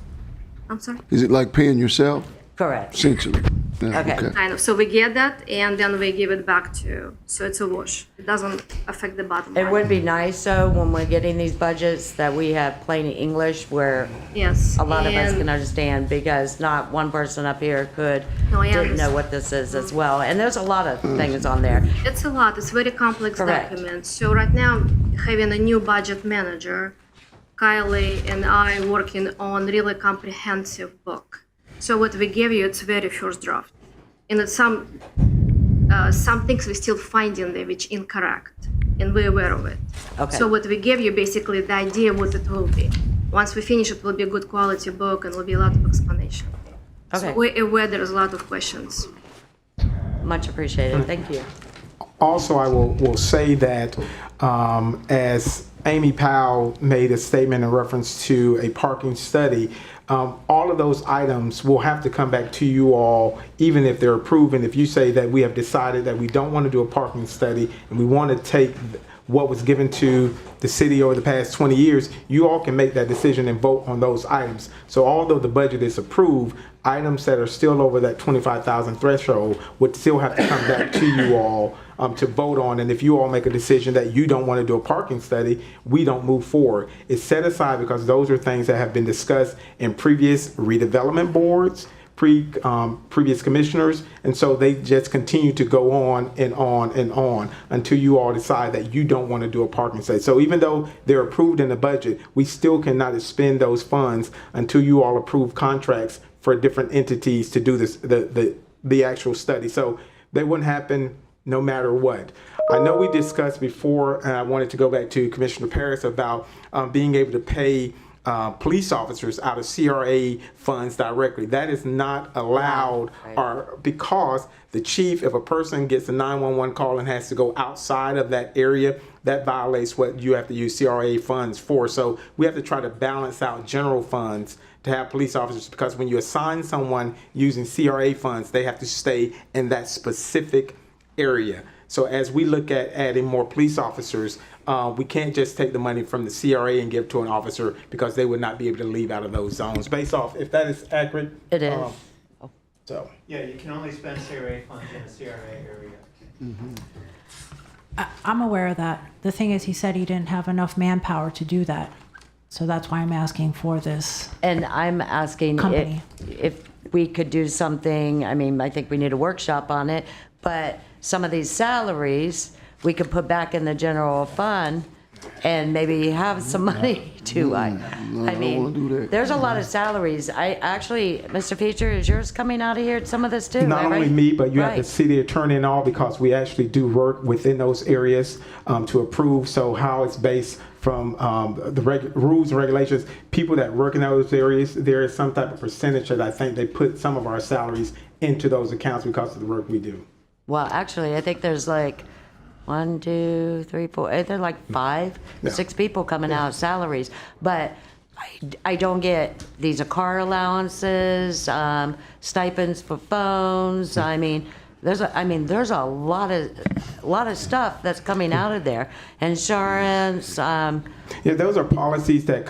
I'm sorry. Is it like paying yourself? Correct. Essentially. Yeah, Okay. Kind of. So we get that, and then we give it back to. So it's a wash. It doesn't affect the bottom line. It would be nice, though, when we're getting these budgets, that we have plain English where Yes. a lot of us and- can understand, because not one person up here No, I didn't know understand. what this is as well. And there's a lot of things on there. It's a lot. It's very complex Correct. document. So right now, having a new budget manager, Kylie and I working on really comprehensive book. So what we give you, it's very first draft, and it's some things we still finding there which incorrect, and we're aware of it. Okay. So what we give you, basically the idea what it will be. Once we finish, it will be a good quality book, and will be a lot of explanation. Okay. So we're aware there's a lot of questions. Much appreciated. Thank you. Also, I will say that as Amy Powell made a statement in reference to a parking study, all of those items will have to come back to you all, even if they're approved. And if you say that we have decided that we don't want to do a parking study and we want to take what was given to the city over the past 20 years, you all can make that decision and vote on those items. So although the budget is approved, items that are still over that 25,000 threshold would still have to come back to you all to vote on. And if you all make a decision that you don't want to do a parking study, we don't move forward. It's set aside because those are things that have been discussed in previous redevelopment boards, previous commissioners, and so they just continue to go on and on and on until you all decide that you don't want to do a parking study. So even though they're approved in the budget, we still cannot expend those funds until you all approve contracts for different entities to do this, the actual study. So they wouldn't happen no matter what. I know we discussed before, and I wanted to go back to Commissioner Paris about being able to pay police officers out of CRA funds directly. That is not allowed, or because the chief, if a person gets a 911 call and has to go outside of that area, that violates what you have to use CRA funds for. So we have to try to balance out general funds to have police officers, because when you assign someone using CRA funds, they have to stay in that specific area. So as we look at adding more police officers, we can't just take the money from the CRA and give to an officer, because they would not be able to leave out of those zones. Based off, if that is accurate. It is. So. Yeah, you can only spend CRA funds in a CRA area. I'm aware of that. The thing is, he said he didn't have enough manpower to do that. So that's why I'm asking for this. And I'm asking Company. if we could do something. I mean, I think we need a workshop on it, but some of these salaries we could put back in the general fund and maybe have some money to, I mean, there's a lot of salaries. I actually, Mr. Feature, is yours coming out of here, some of this too? Not right? only me, but you have the Right. city attorney and all, because we actually do work within those areas to approve. So how it's based from the rules and regulations, people that work in those areas, there is some type of percentage that I think they put some of our salaries into those accounts because of the work we do. Well, actually, I think there's like 1, 2, 3, 4, there are like 5, 6 people coming out salaries. But I don't get, these are car allowances, stipends for phones. I mean, there's a lot of stuff that's coming out of there. Insurance. Yeah, those are policies that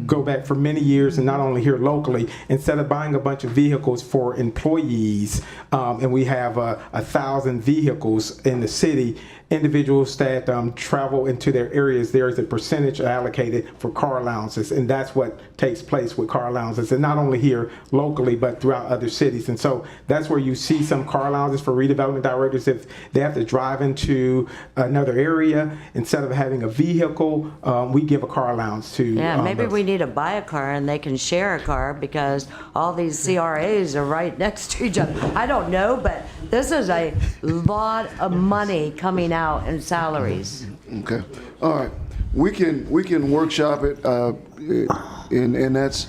go back for many years, and not only here locally. Instead of buying a bunch of vehicles for employees, and we have 1,000 vehicles in the city, individuals that travel into their areas, there is a percentage allocated for car allowances, and that's what takes place with car allowances, and not only here locally, but throughout other cities. And so that's where you see some car allowances for redevelopment directors. If they have to drive into another area, instead of having a vehicle, we give a car allowance to. Yeah, maybe those. we need to buy a car and they can share a car, because all these CRAs are right next to each other. I don't know, but this is a lot of money coming out in salaries. Okay, all right. We can workshop it, and that's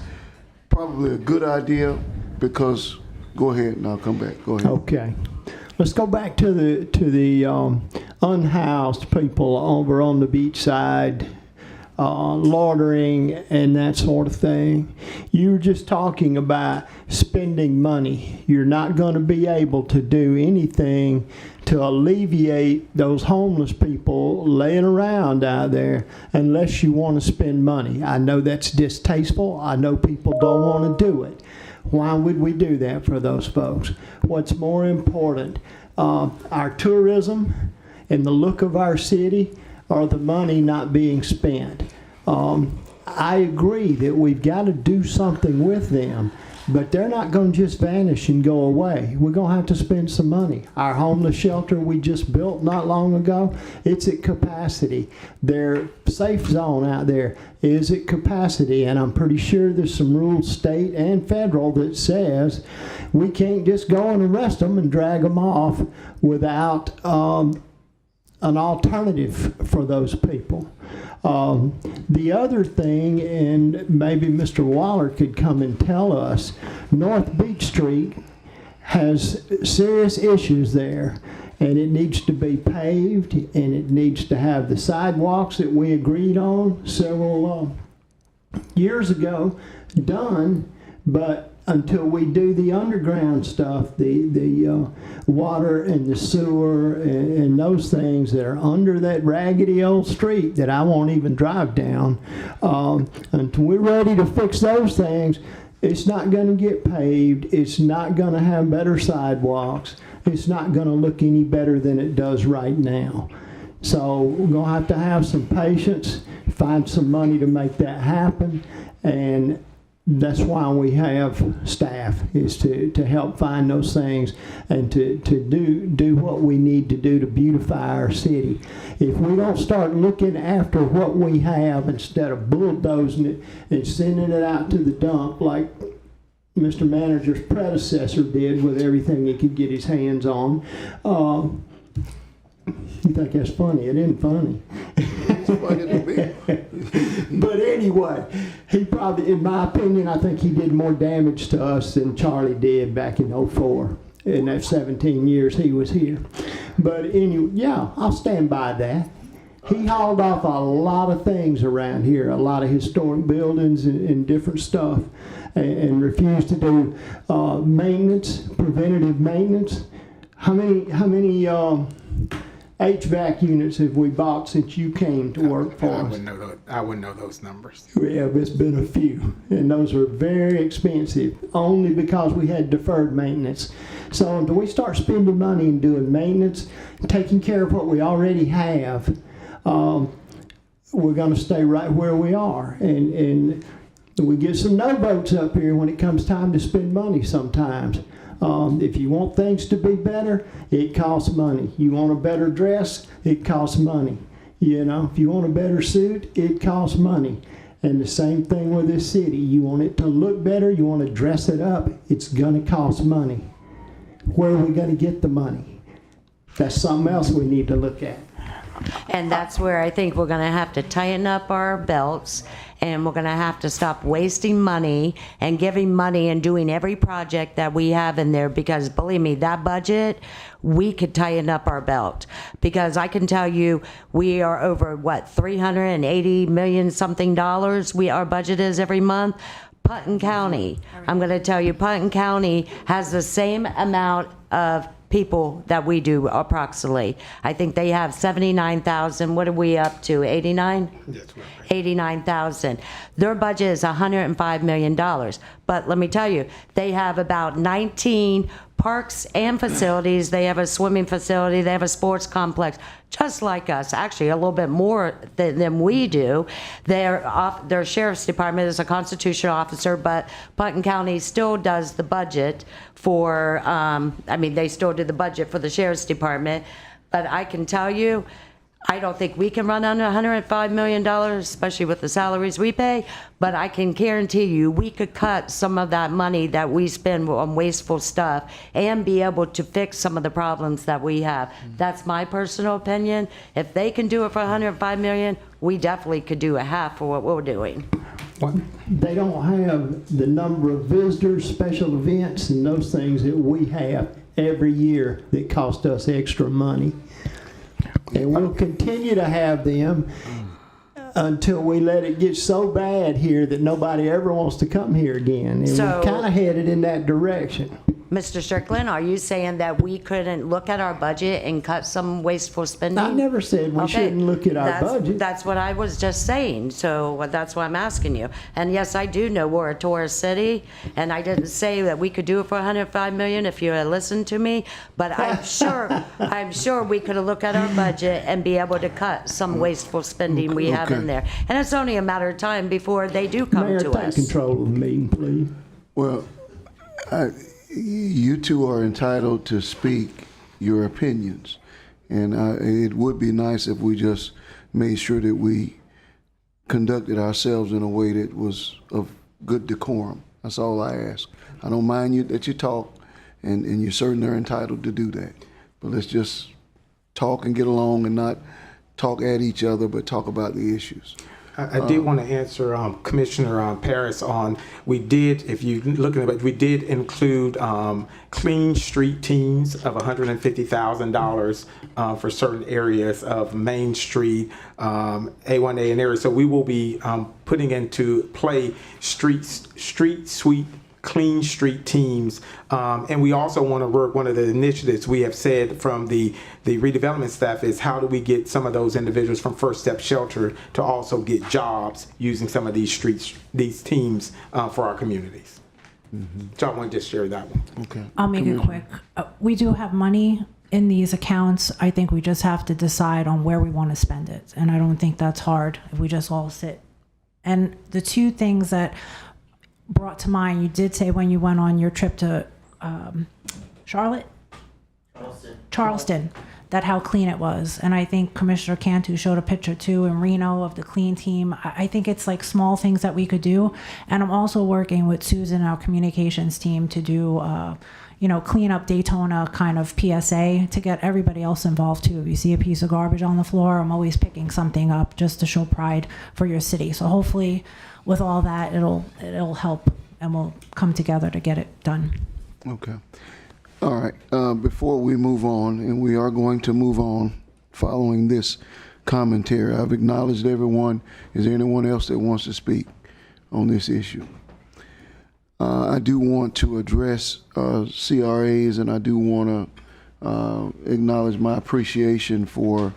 probably a good idea, because, go ahead and I'll come back. Go ahead. Okay. Let's go back to the unhoused people over on the beach side, loitering and that sort of thing. You were just talking about spending money. You're not going to be able to do anything to alleviate those homeless people laying around out there unless you want to spend money. I know that's distasteful. I know people don't want to do it. Why would we do that for those folks? What's more important, our tourism and the look of our city, or the money not being spent? I agree that we've got to do something with them, but they're not going to just vanish and go away. We're going to have to spend some money. Our homeless shelter we just built not long ago, it's at capacity. Their safe zone out there is at capacity, and I'm pretty sure there's some rules, state and federal, that says we can't just go and arrest them and drag them off without an alternative for those people. The other thing, and maybe Mr. Waller could come and tell us, North Beach Street has serious issues there, and it needs to be paved, and it needs to have the sidewalks that we agreed on several years ago done, but until we do the underground stuff, the water and the sewer and those things that are under that raggedy old street that I won't even drive down, until we're ready to fix those things, it's not going to get paved. It's not going to have better sidewalks. It's not going to look any better than it does right now. So we're going to have some patience, find some money to make that happen, and that's why we have staff, is to help find those things and to do what we need to do to beautify our city. If we don't start looking after what we have instead of bulldozing it and sending it out to the dump like Mr. Manager's predecessor did with everything he could get his hands on, you think that's funny? It isn't funny. It's funny to me. But anyway, he probably, in my opinion, I think he did more damage to us than Charlie did back in '04. In that 17 years he was here. But anyway, yeah, I'll stand by that. He hauled off a lot of things around here, a lot of historic buildings and different stuff, and refused to do maintenance, preventative maintenance. How many HVAC units have we bought since you came to work for us? I wouldn't know those numbers. Yeah, it's been a few, and those are very expensive, only because we had deferred maintenance. So until we start spending money and doing maintenance, taking care of what we already have, we're going to stay right where we are. And we get some no votes up here when it comes time to spend money sometimes. If you want things to be better, it costs money. You want a better dress, it costs money. You know, if you want a better suit, it costs money. And the same thing with this city. You want it to look better, you want to dress it up, it's going to cost money. Where are we going to get the money? That's something else we need to look at. And that's where I think we're going to have to tighten up our belts, and we're going to have to stop wasting money and giving money and doing every project that we have in there, because believe me, that budget, we could tighten up our belt. Because I can tell you, we are over, $380 million something dollars our budget is every month. Putnam County, I'm going to tell you, Putnam County has the same amount of people that we do approximately. I think they have 79,000. What are we up to? 89? That's right. 89,000. Their budget is $105 million. But let me tell you, they have about 19 parks and facilities. They have a swimming facility. They have a sports complex, just like us, actually a little bit more than we do. Their sheriff's department is a constitutional officer, but Putnam County still does the budget for, they still do the budget for the sheriff's department. But I can tell you, I don't think we can run under $105 million, especially with the salaries we pay, but I can guarantee you we could cut some of that money that we spend on wasteful stuff and be able to fix some of the problems that we have. That's my personal opinion. If they can do it for $105 million, we definitely could do a half for what we're doing. They don't have the number of visitors, special events, and those things that we have every year that cost us extra money. And we'll continue to have them until we let it get so bad here that nobody ever wants to come here again. And So- we're kind of headed in that direction. Mr. Strickland, are you saying that we couldn't look at our budget and cut some wasteful spending? I never said we shouldn't look at our budget. That's what I was just saying, so that's why I'm asking you. And yes, I do know we're a tourist city, and I didn't say that we could do it for $105 million if you had listened to me, but I'm sure we could look at our budget and be able to cut some wasteful spending we have in there. And it's only a matter of time before they do come Mayor, to take us. control of the meeting, please. Well, you two are entitled to speak your opinions. And it would be nice if we just made sure that we conducted ourselves in a way that was of good decorum. That's all I ask. I don't mind that you talk, and you certainly are entitled to do that. But let's just talk and get along and not talk at each other, but talk about the issues. I did want to answer Commissioner Paris on, we did, if you look at it, we did include clean street teams of $150,000 for certain areas of Main Street, A1A and areas. So we will be putting into play street sweep clean street teams. And we also want to work, one of the initiatives we have said from the redevelopment staff is how do we get some of those individuals from First Step Shelter to also get jobs using some of these teams for our communities. So I want to just share that one. Okay. I'll make it quick. We do have money in these accounts. I think we just have to decide on where we want to spend it. And I don't think that's hard if we just all sit. And the two things that brought to mind, you did say when you went on your trip to Charleston, that how clean it was. And I think Commissioner Cantu showed a picture too in Reno of the clean team. I think it's like small things that we could do. And I'm also working with Susan, our communications team, to do, clean up Daytona kind of PSA to get everybody else involved too. If you see a piece of garbage on the floor, I'm always picking something up just to show pride for your city. So hopefully with all that, it'll help and we'll come together to get it done. Okay. All right. Before we move on, and we are going to move on following this commentary, I've acknowledged everyone. Is there anyone else that wants to speak on this issue? I do want to address CRAs, and I do want to acknowledge my appreciation for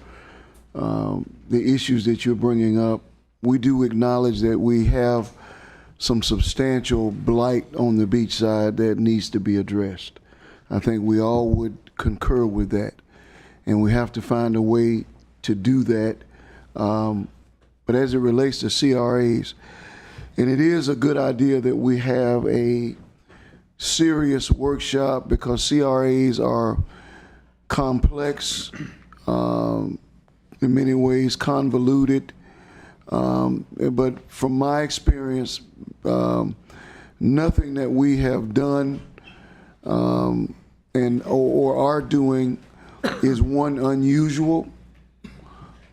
the issues that you're bringing up. We do acknowledge that we have some substantial blight on the beach side that needs to be addressed. I think we all would concur with that, and we have to find a way to do that. But as it relates to CRAs, and it is a good idea that we have a serious workshop because CRAs are complex, in many ways convoluted. But from my experience, nothing that we have done or are doing is one, unusual,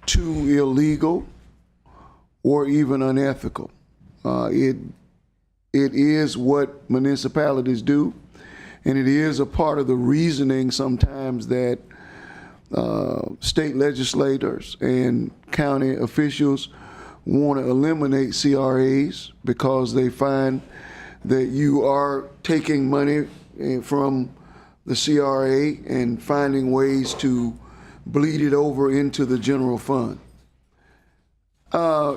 two, illegal, or even unethical. It is what municipalities do, and it is a part of the reasoning sometimes that state legislators and county officials want to eliminate CRAs because they find that you are taking money from the CRA and finding ways to bleed it over into the general fund.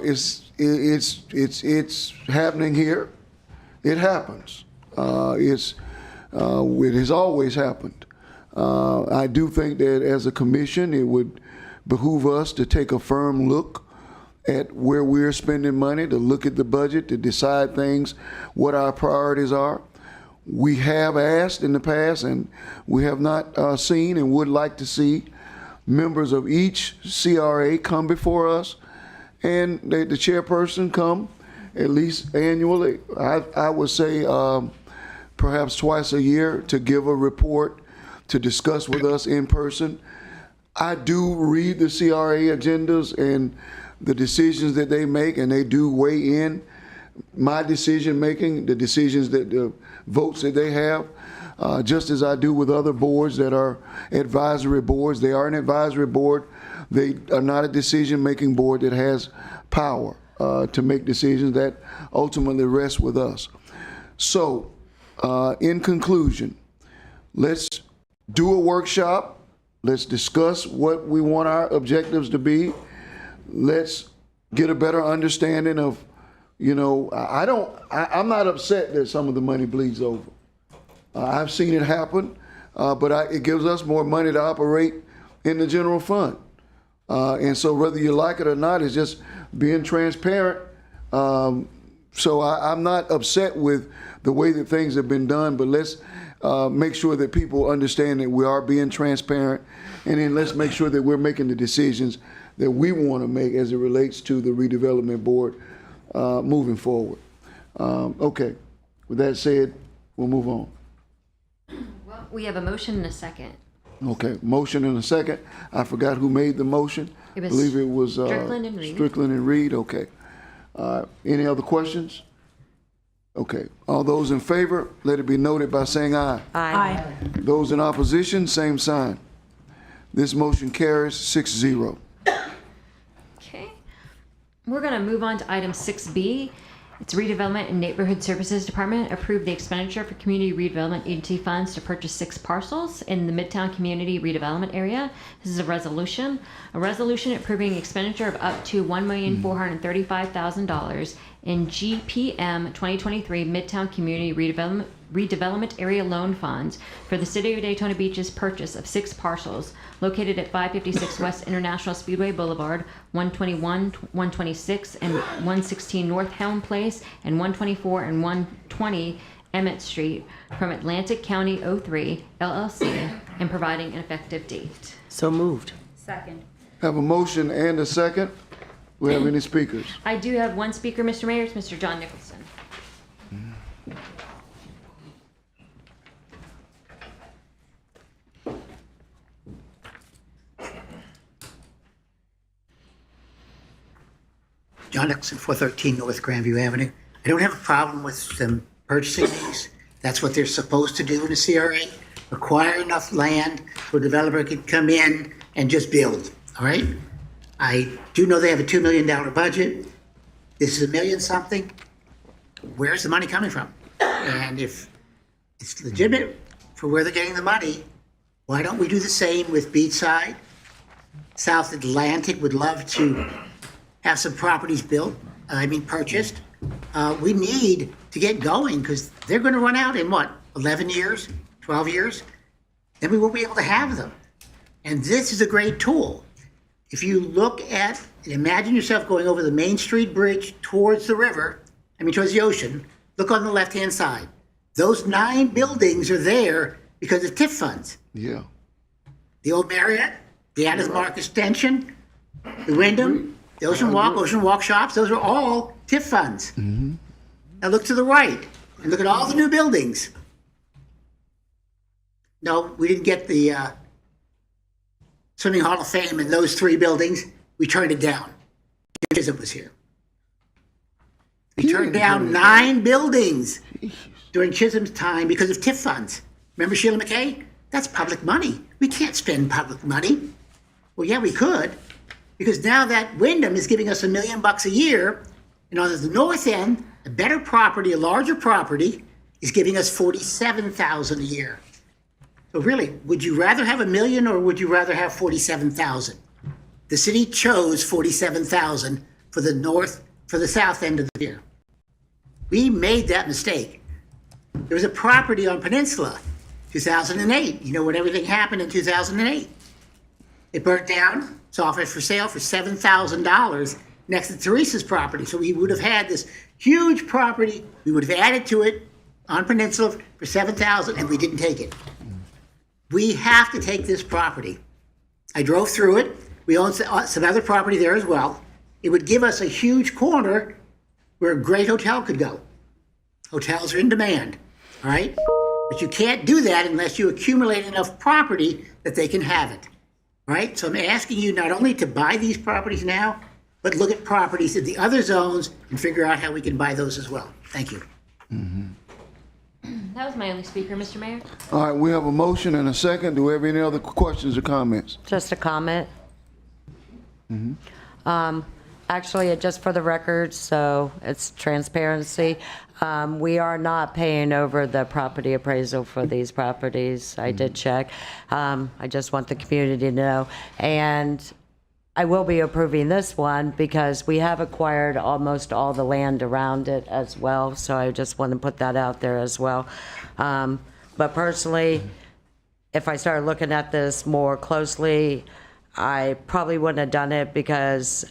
It's happening here. It happens. It has always happened. I do think that as a commission, it would behoove us to take a firm look at where we're spending money, to look at the budget, to decide things, what our priorities are. We have asked in the past, and we have not seen and would like to see members of each CRA come before us, and the chairperson come at least annually. I would say perhaps twice a year to give a report, to discuss with us in person. I do read the CRA agendas and the decisions that they make, and they do weigh in my decision making, the decisions that the votes that they have, just as I do with other boards that are advisory boards. They are an advisory board. They are not a decision making board that has power to make decisions that ultimately rest with us. So in conclusion, let's do a workshop. Let's discuss what we want our objectives to be. Let's get a better understanding of, I'm not upset that some of the money bleeds over. I've seen it happen, but it gives us more money to operate in the general fund. And so whether you like it or not, it's just being transparent. So I'm not upset with the way that things have been done, but let's make sure that people understand that we are being transparent, and then let's make sure that we're making the decisions that we want to make as it relates to the redevelopment board moving forward. Okay, with that said, we'll move on. Well, we have a motion and a second. Okay, motion and a second. I forgot who made the motion. It was I believe it was Strickland and Reed. Strickland and Reed, okay. Any other questions? Okay, all those in favor, let it be noted by saying aye. Aye. Those in opposition, same sign. This motion carries 6-0. Okay. We're going to move on to item 6B. Its Redevelopment and Neighborhood Services Department approved the expenditure for Community Redevelopment Agency funds to purchase 6 parcels in the Midtown Community Redevelopment area. This is a resolution approving expenditure of up to $1,435,000 in GPM 2023 Midtown Community Redevelopment Area Loan Funds for the City of Daytona Beach's purchase of 6 parcels located at 556 West International Speedway Boulevard, 121, 126, and 116 North Helm Place, and 124 and 120 Emmett Street from Atlantic County O3 LLC, and providing an effective date. So moved. Second. Have a motion and a second. Do we have any speakers? I do have one speaker, Mr. Mayor. It's Mr. John Nicholson. John Nicholson, 413 North Grandview Avenue. I don't have a problem with them purchasing these. That's what they're supposed to do in a CRA. Acquire enough land so a developer can come in and just build, all right? I do know they have a $2 million budget. This is $1 million something. Where's the money coming from? And if it's legitimate for where they're getting the money, why don't we do the same with Beachside? South Atlantic would love to have some properties purchased. We need to get going because they're going to run out in 11 years, 12 years? Then we won't be able to have them. And this is a great tool. If you look at, imagine yourself going over the Main Street Bridge towards the river, towards the ocean, look on the left-hand side. Those 9 buildings are there because of TIF funds. Yeah. The old Marriott, the Adams Mark Extension, the Wyndham, the Ocean Walk shops, those are all TIF funds. Mm-hmm. Now look to the right and look at all the new buildings. No, we didn't get the Swimming Hall of Fame in those 3 buildings. We turned it down. Chisholm was here. We turned down 9 buildings during Chisholm's time because of TIF funds. Remember Sheila McKay? That's public money. We can't spend public money. Well, yeah, we could, because now that Wyndham is giving us $1 million a year, and on the north end, a better property, a larger property, is giving us $47,000 a year. So really, would you rather have $1 million or would you rather have $47,000? The city chose $47,000 for the south end of the year. We made that mistake. There was a property on Peninsula, 2008. You know when everything happened in 2008? It burnt down. It's offered for sale for $7,000 next to Teresa's property. So we would have had this huge property. We would have added to it on Peninsula for $7,000, and we didn't take it. We have to take this property. I drove through it. We own some other property there as well. It would give us a huge corner where a great hotel could go. Hotels are in demand, all right? But you can't do that unless you accumulate enough property that they can have it, right? So I'm asking you not only to buy these properties now, but look at properties in the other zones and figure out how we can buy those as well. Thank you. Mm-hmm. That was my only speaker, Mr. Mayor. All right, we have a motion and a second. Do we have any other questions or comments? Just a comment. Mm-hmm. Actually, just for the record, so it's transparency, we are not paying over the property appraisal for these properties. I did check. I just want the community to know. And I will be approving this one because we have acquired almost all the land around it as well. So I just want to put that out there as well. But personally, if I started looking at this more closely, I probably wouldn't have done it because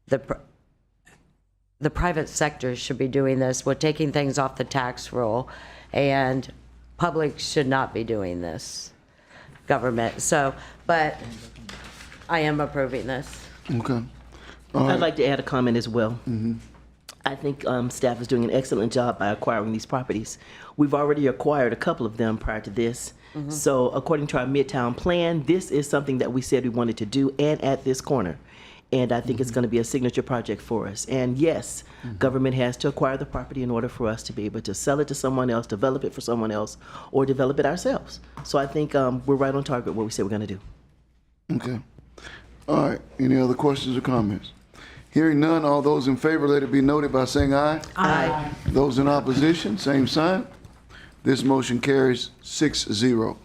the private sector should be doing this. We're taking things off the tax roll, and public should not be doing this, government. So, but I am approving this. Okay. All right. I'd like to add a comment as well. Mm-hmm. I think staff is doing an excellent job by acquiring these properties. We've already acquired a couple of them prior to this. Mm-hmm. So according to our Midtown plan, this is something that we said we wanted to do and at this corner. And I think it's going to be a signature project for us. And yes, government has to acquire the property in order for us to be able to sell it to someone else, develop it for someone else, or develop it ourselves. So I think we're right on target what we said we're going to do. Okay. All right. Any other questions or comments? Hearing none, all those in favor, let it be noted by saying aye. Aye. Those in opposition, same sign. This motion carries 6-0.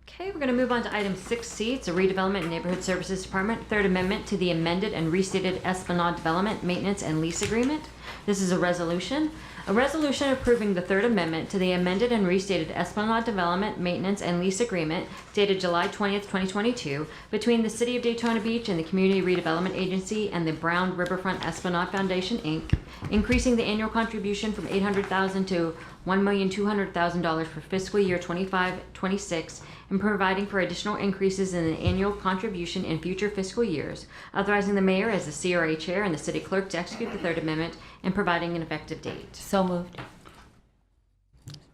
Okay, we're going to move on to item 6C. It's a redevelopment and neighborhood services department, third amendment to the amended and restated Esplanade development maintenance and lease agreement. This is a resolution. A resolution approving the third amendment to the amended and restated Esplanade development maintenance and lease agreement dated July 20th, 2022 between the City of Daytona Beach and the Community Redevelopment Agency and the Brown Riverfront Esplanade Foundation, Inc., increasing the annual contribution from $800,000 to $1,200,000 for fiscal year 25-26 and providing for additional increases in the annual contribution in future fiscal years, authorizing the mayor as the CRA chair and the city clerk to execute the third amendment and providing an effective date. So moved.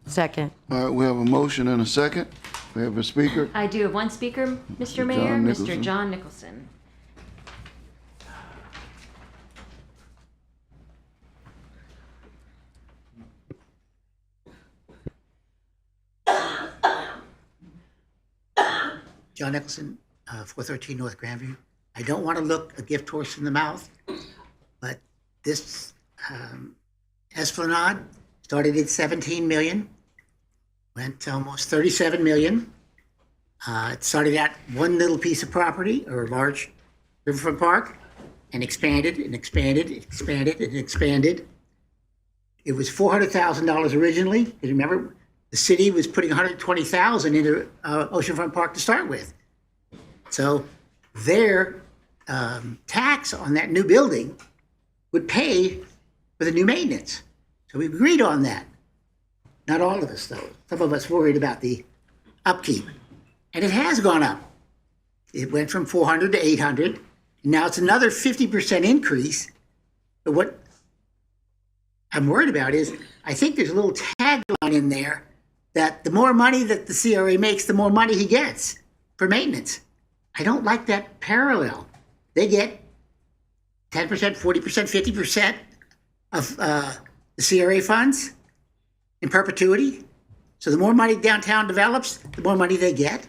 Second. All right, we have a motion and a second. We have a speaker. I do have one speaker, Mr. Mayor, John Mr. Nicholson. John Nicholson. John Nicholson, 413 North Grandview. I don't want to look a gift horse in the mouth, but this Esplanade started at 17 million, went to almost 37 million. It started at one little piece of property or a large riverfront park and expanded and expanded, expanded and expanded. It was $400,000 originally. You remember, the city was putting $120,000 into Oceanfront Park to start with. So their tax on that new building would pay for the new maintenance. So we agreed on that. Not all of us, though. Some of us worried about the upkeep. And it has gone up. It went from 400 to 800. And now it's another 50% increase. But what I'm worried about is I think there's a little tagline in there that the more money that the CRA makes, the more money he gets for maintenance. I don't like that parallel. They get 10%, 40%, 50% of the CRA funds in perpetuity. So the more money downtown develops, the more money they get.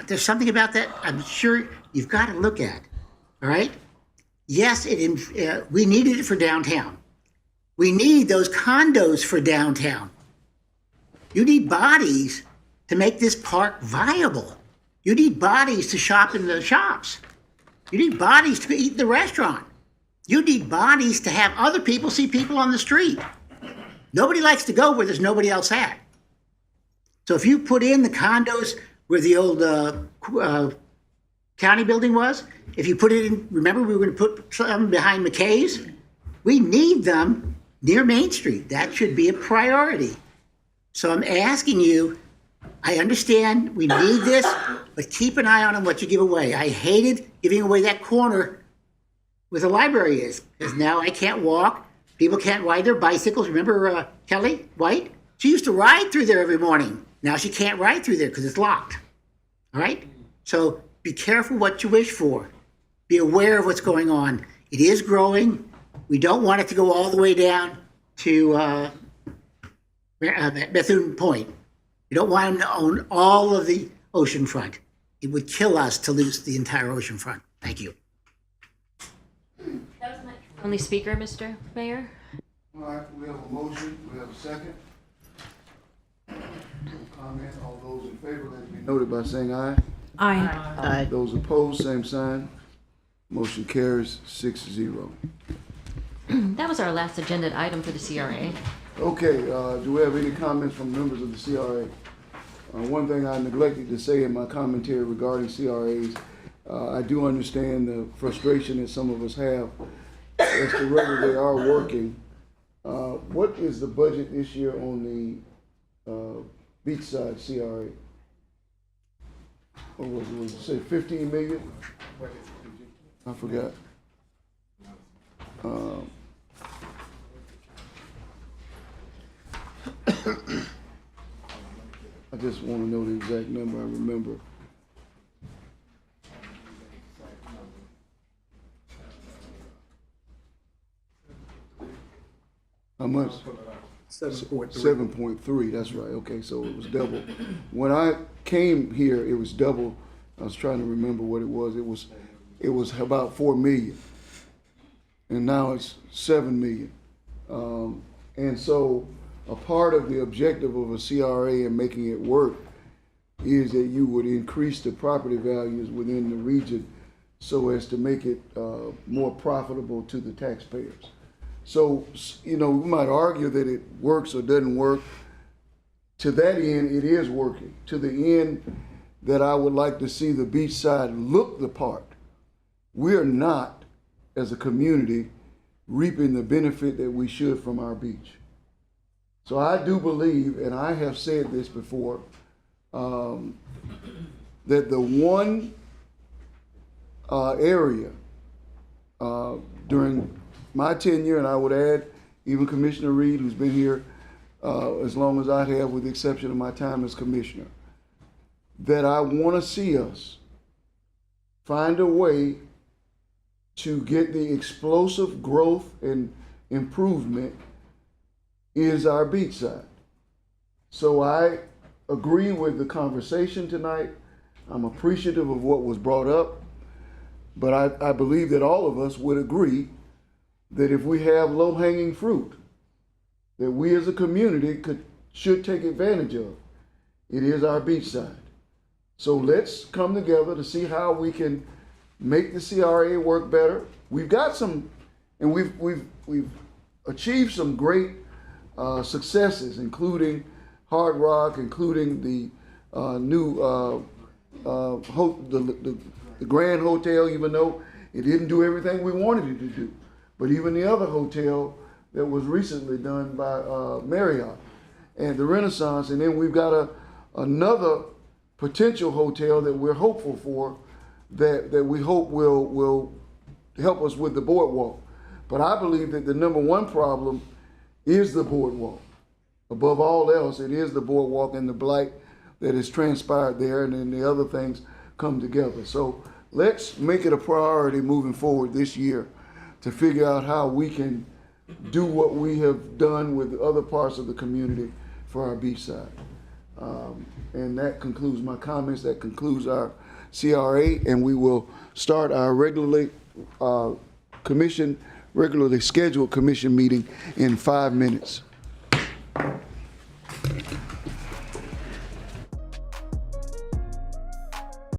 There's something about that I'm sure you've got to look at. All right? Yes, we needed it for downtown. We need those condos for downtown. You need bodies to make this park viable. You need bodies to shop in the shops. You need bodies to eat in the restaurant. You need bodies to have other people see people on the street. Nobody likes to go where there's nobody else at. So if you put in the condos where the old county building was, if you put it in, remember we were going to put some behind McKay's? We need them near Main Street. That should be a priority. So I'm asking you, I understand we need this, but keep an eye on what you give away. I hated giving away that corner where the library is, because now I can't walk. People can't ride their bicycles. Remember Kelly White? She used to ride through there every morning. Now she can't ride through there because it's locked. All right? So be careful what you wish for. Be aware of what's going on. It is growing. We don't want it to go all the way down to Bethune Point. You don't want them to own all of the oceanfront. It would kill us to lose the entire oceanfront. Thank you. That was my only speaker, Mr. Mayor. All right, we have a motion, we have a second. No comment, all those in favor, let it be noted by saying aye. Aye. Aye. Those opposed, same sign. Motion carries 6-0. That was our last agenda item for the CRA. Okay, do we have any comments from members of the CRA? One thing I neglected to say in my commentary regarding CRAs, I do understand the frustration that some of us have as to whether they are working. What is the budget this year on the beachside CRA? What was it, say 15 million? I forgot. I just want to know the exact number. I remember. How much? 7.3. 7.3, that's right. Okay, so it was double. When I came here, it was double. I was trying to remember what it was. It was about 4 million. and now it's 7 million. And so a part of the objective of a CRA and making it work is that you would increase the property values within the region so as to make it more profitable to the taxpayers. So, you know, we might argue that it works or doesn't work. To that end, it is working. To the end that I would like to see the beach side look the part. We're not, as a community, reaping the benefit that we should from our beach. So I do believe, and I have said this before, that the one area during my tenure, and I would add even Commissioner Reed, who's been here as long as I have, with the exception of my time as commissioner, that I want to see us find a way to get the explosive growth and improvement is our beach side. So I agree with the conversation tonight. I'm appreciative of what was brought up, but I believe that all of us would agree that if we have low-hanging fruit that we as a community should take advantage of, it is our beach side. So let's come together to see how we can make the CRA work better. We've got some, and we've achieved some great successes, including Hard Rock, including the new the Grand Hotel, even though it didn't do everything we wanted it to do. But even the other hotel that was recently done by Marriott and the Renaissance, and then we've got another potential hotel that we're hopeful for, that we hope will help us with the boardwalk. But I believe that the number one problem is the boardwalk. Above all else, it is the boardwalk and the blight that has transpired there, and then the other things come together. So let's make it a priority moving forward this year to figure out how we can do what we have done with other parts of the community for our beach side. And that concludes my comments. That concludes our CRA, and we will start our regularly scheduled commission meeting in 5 minutes.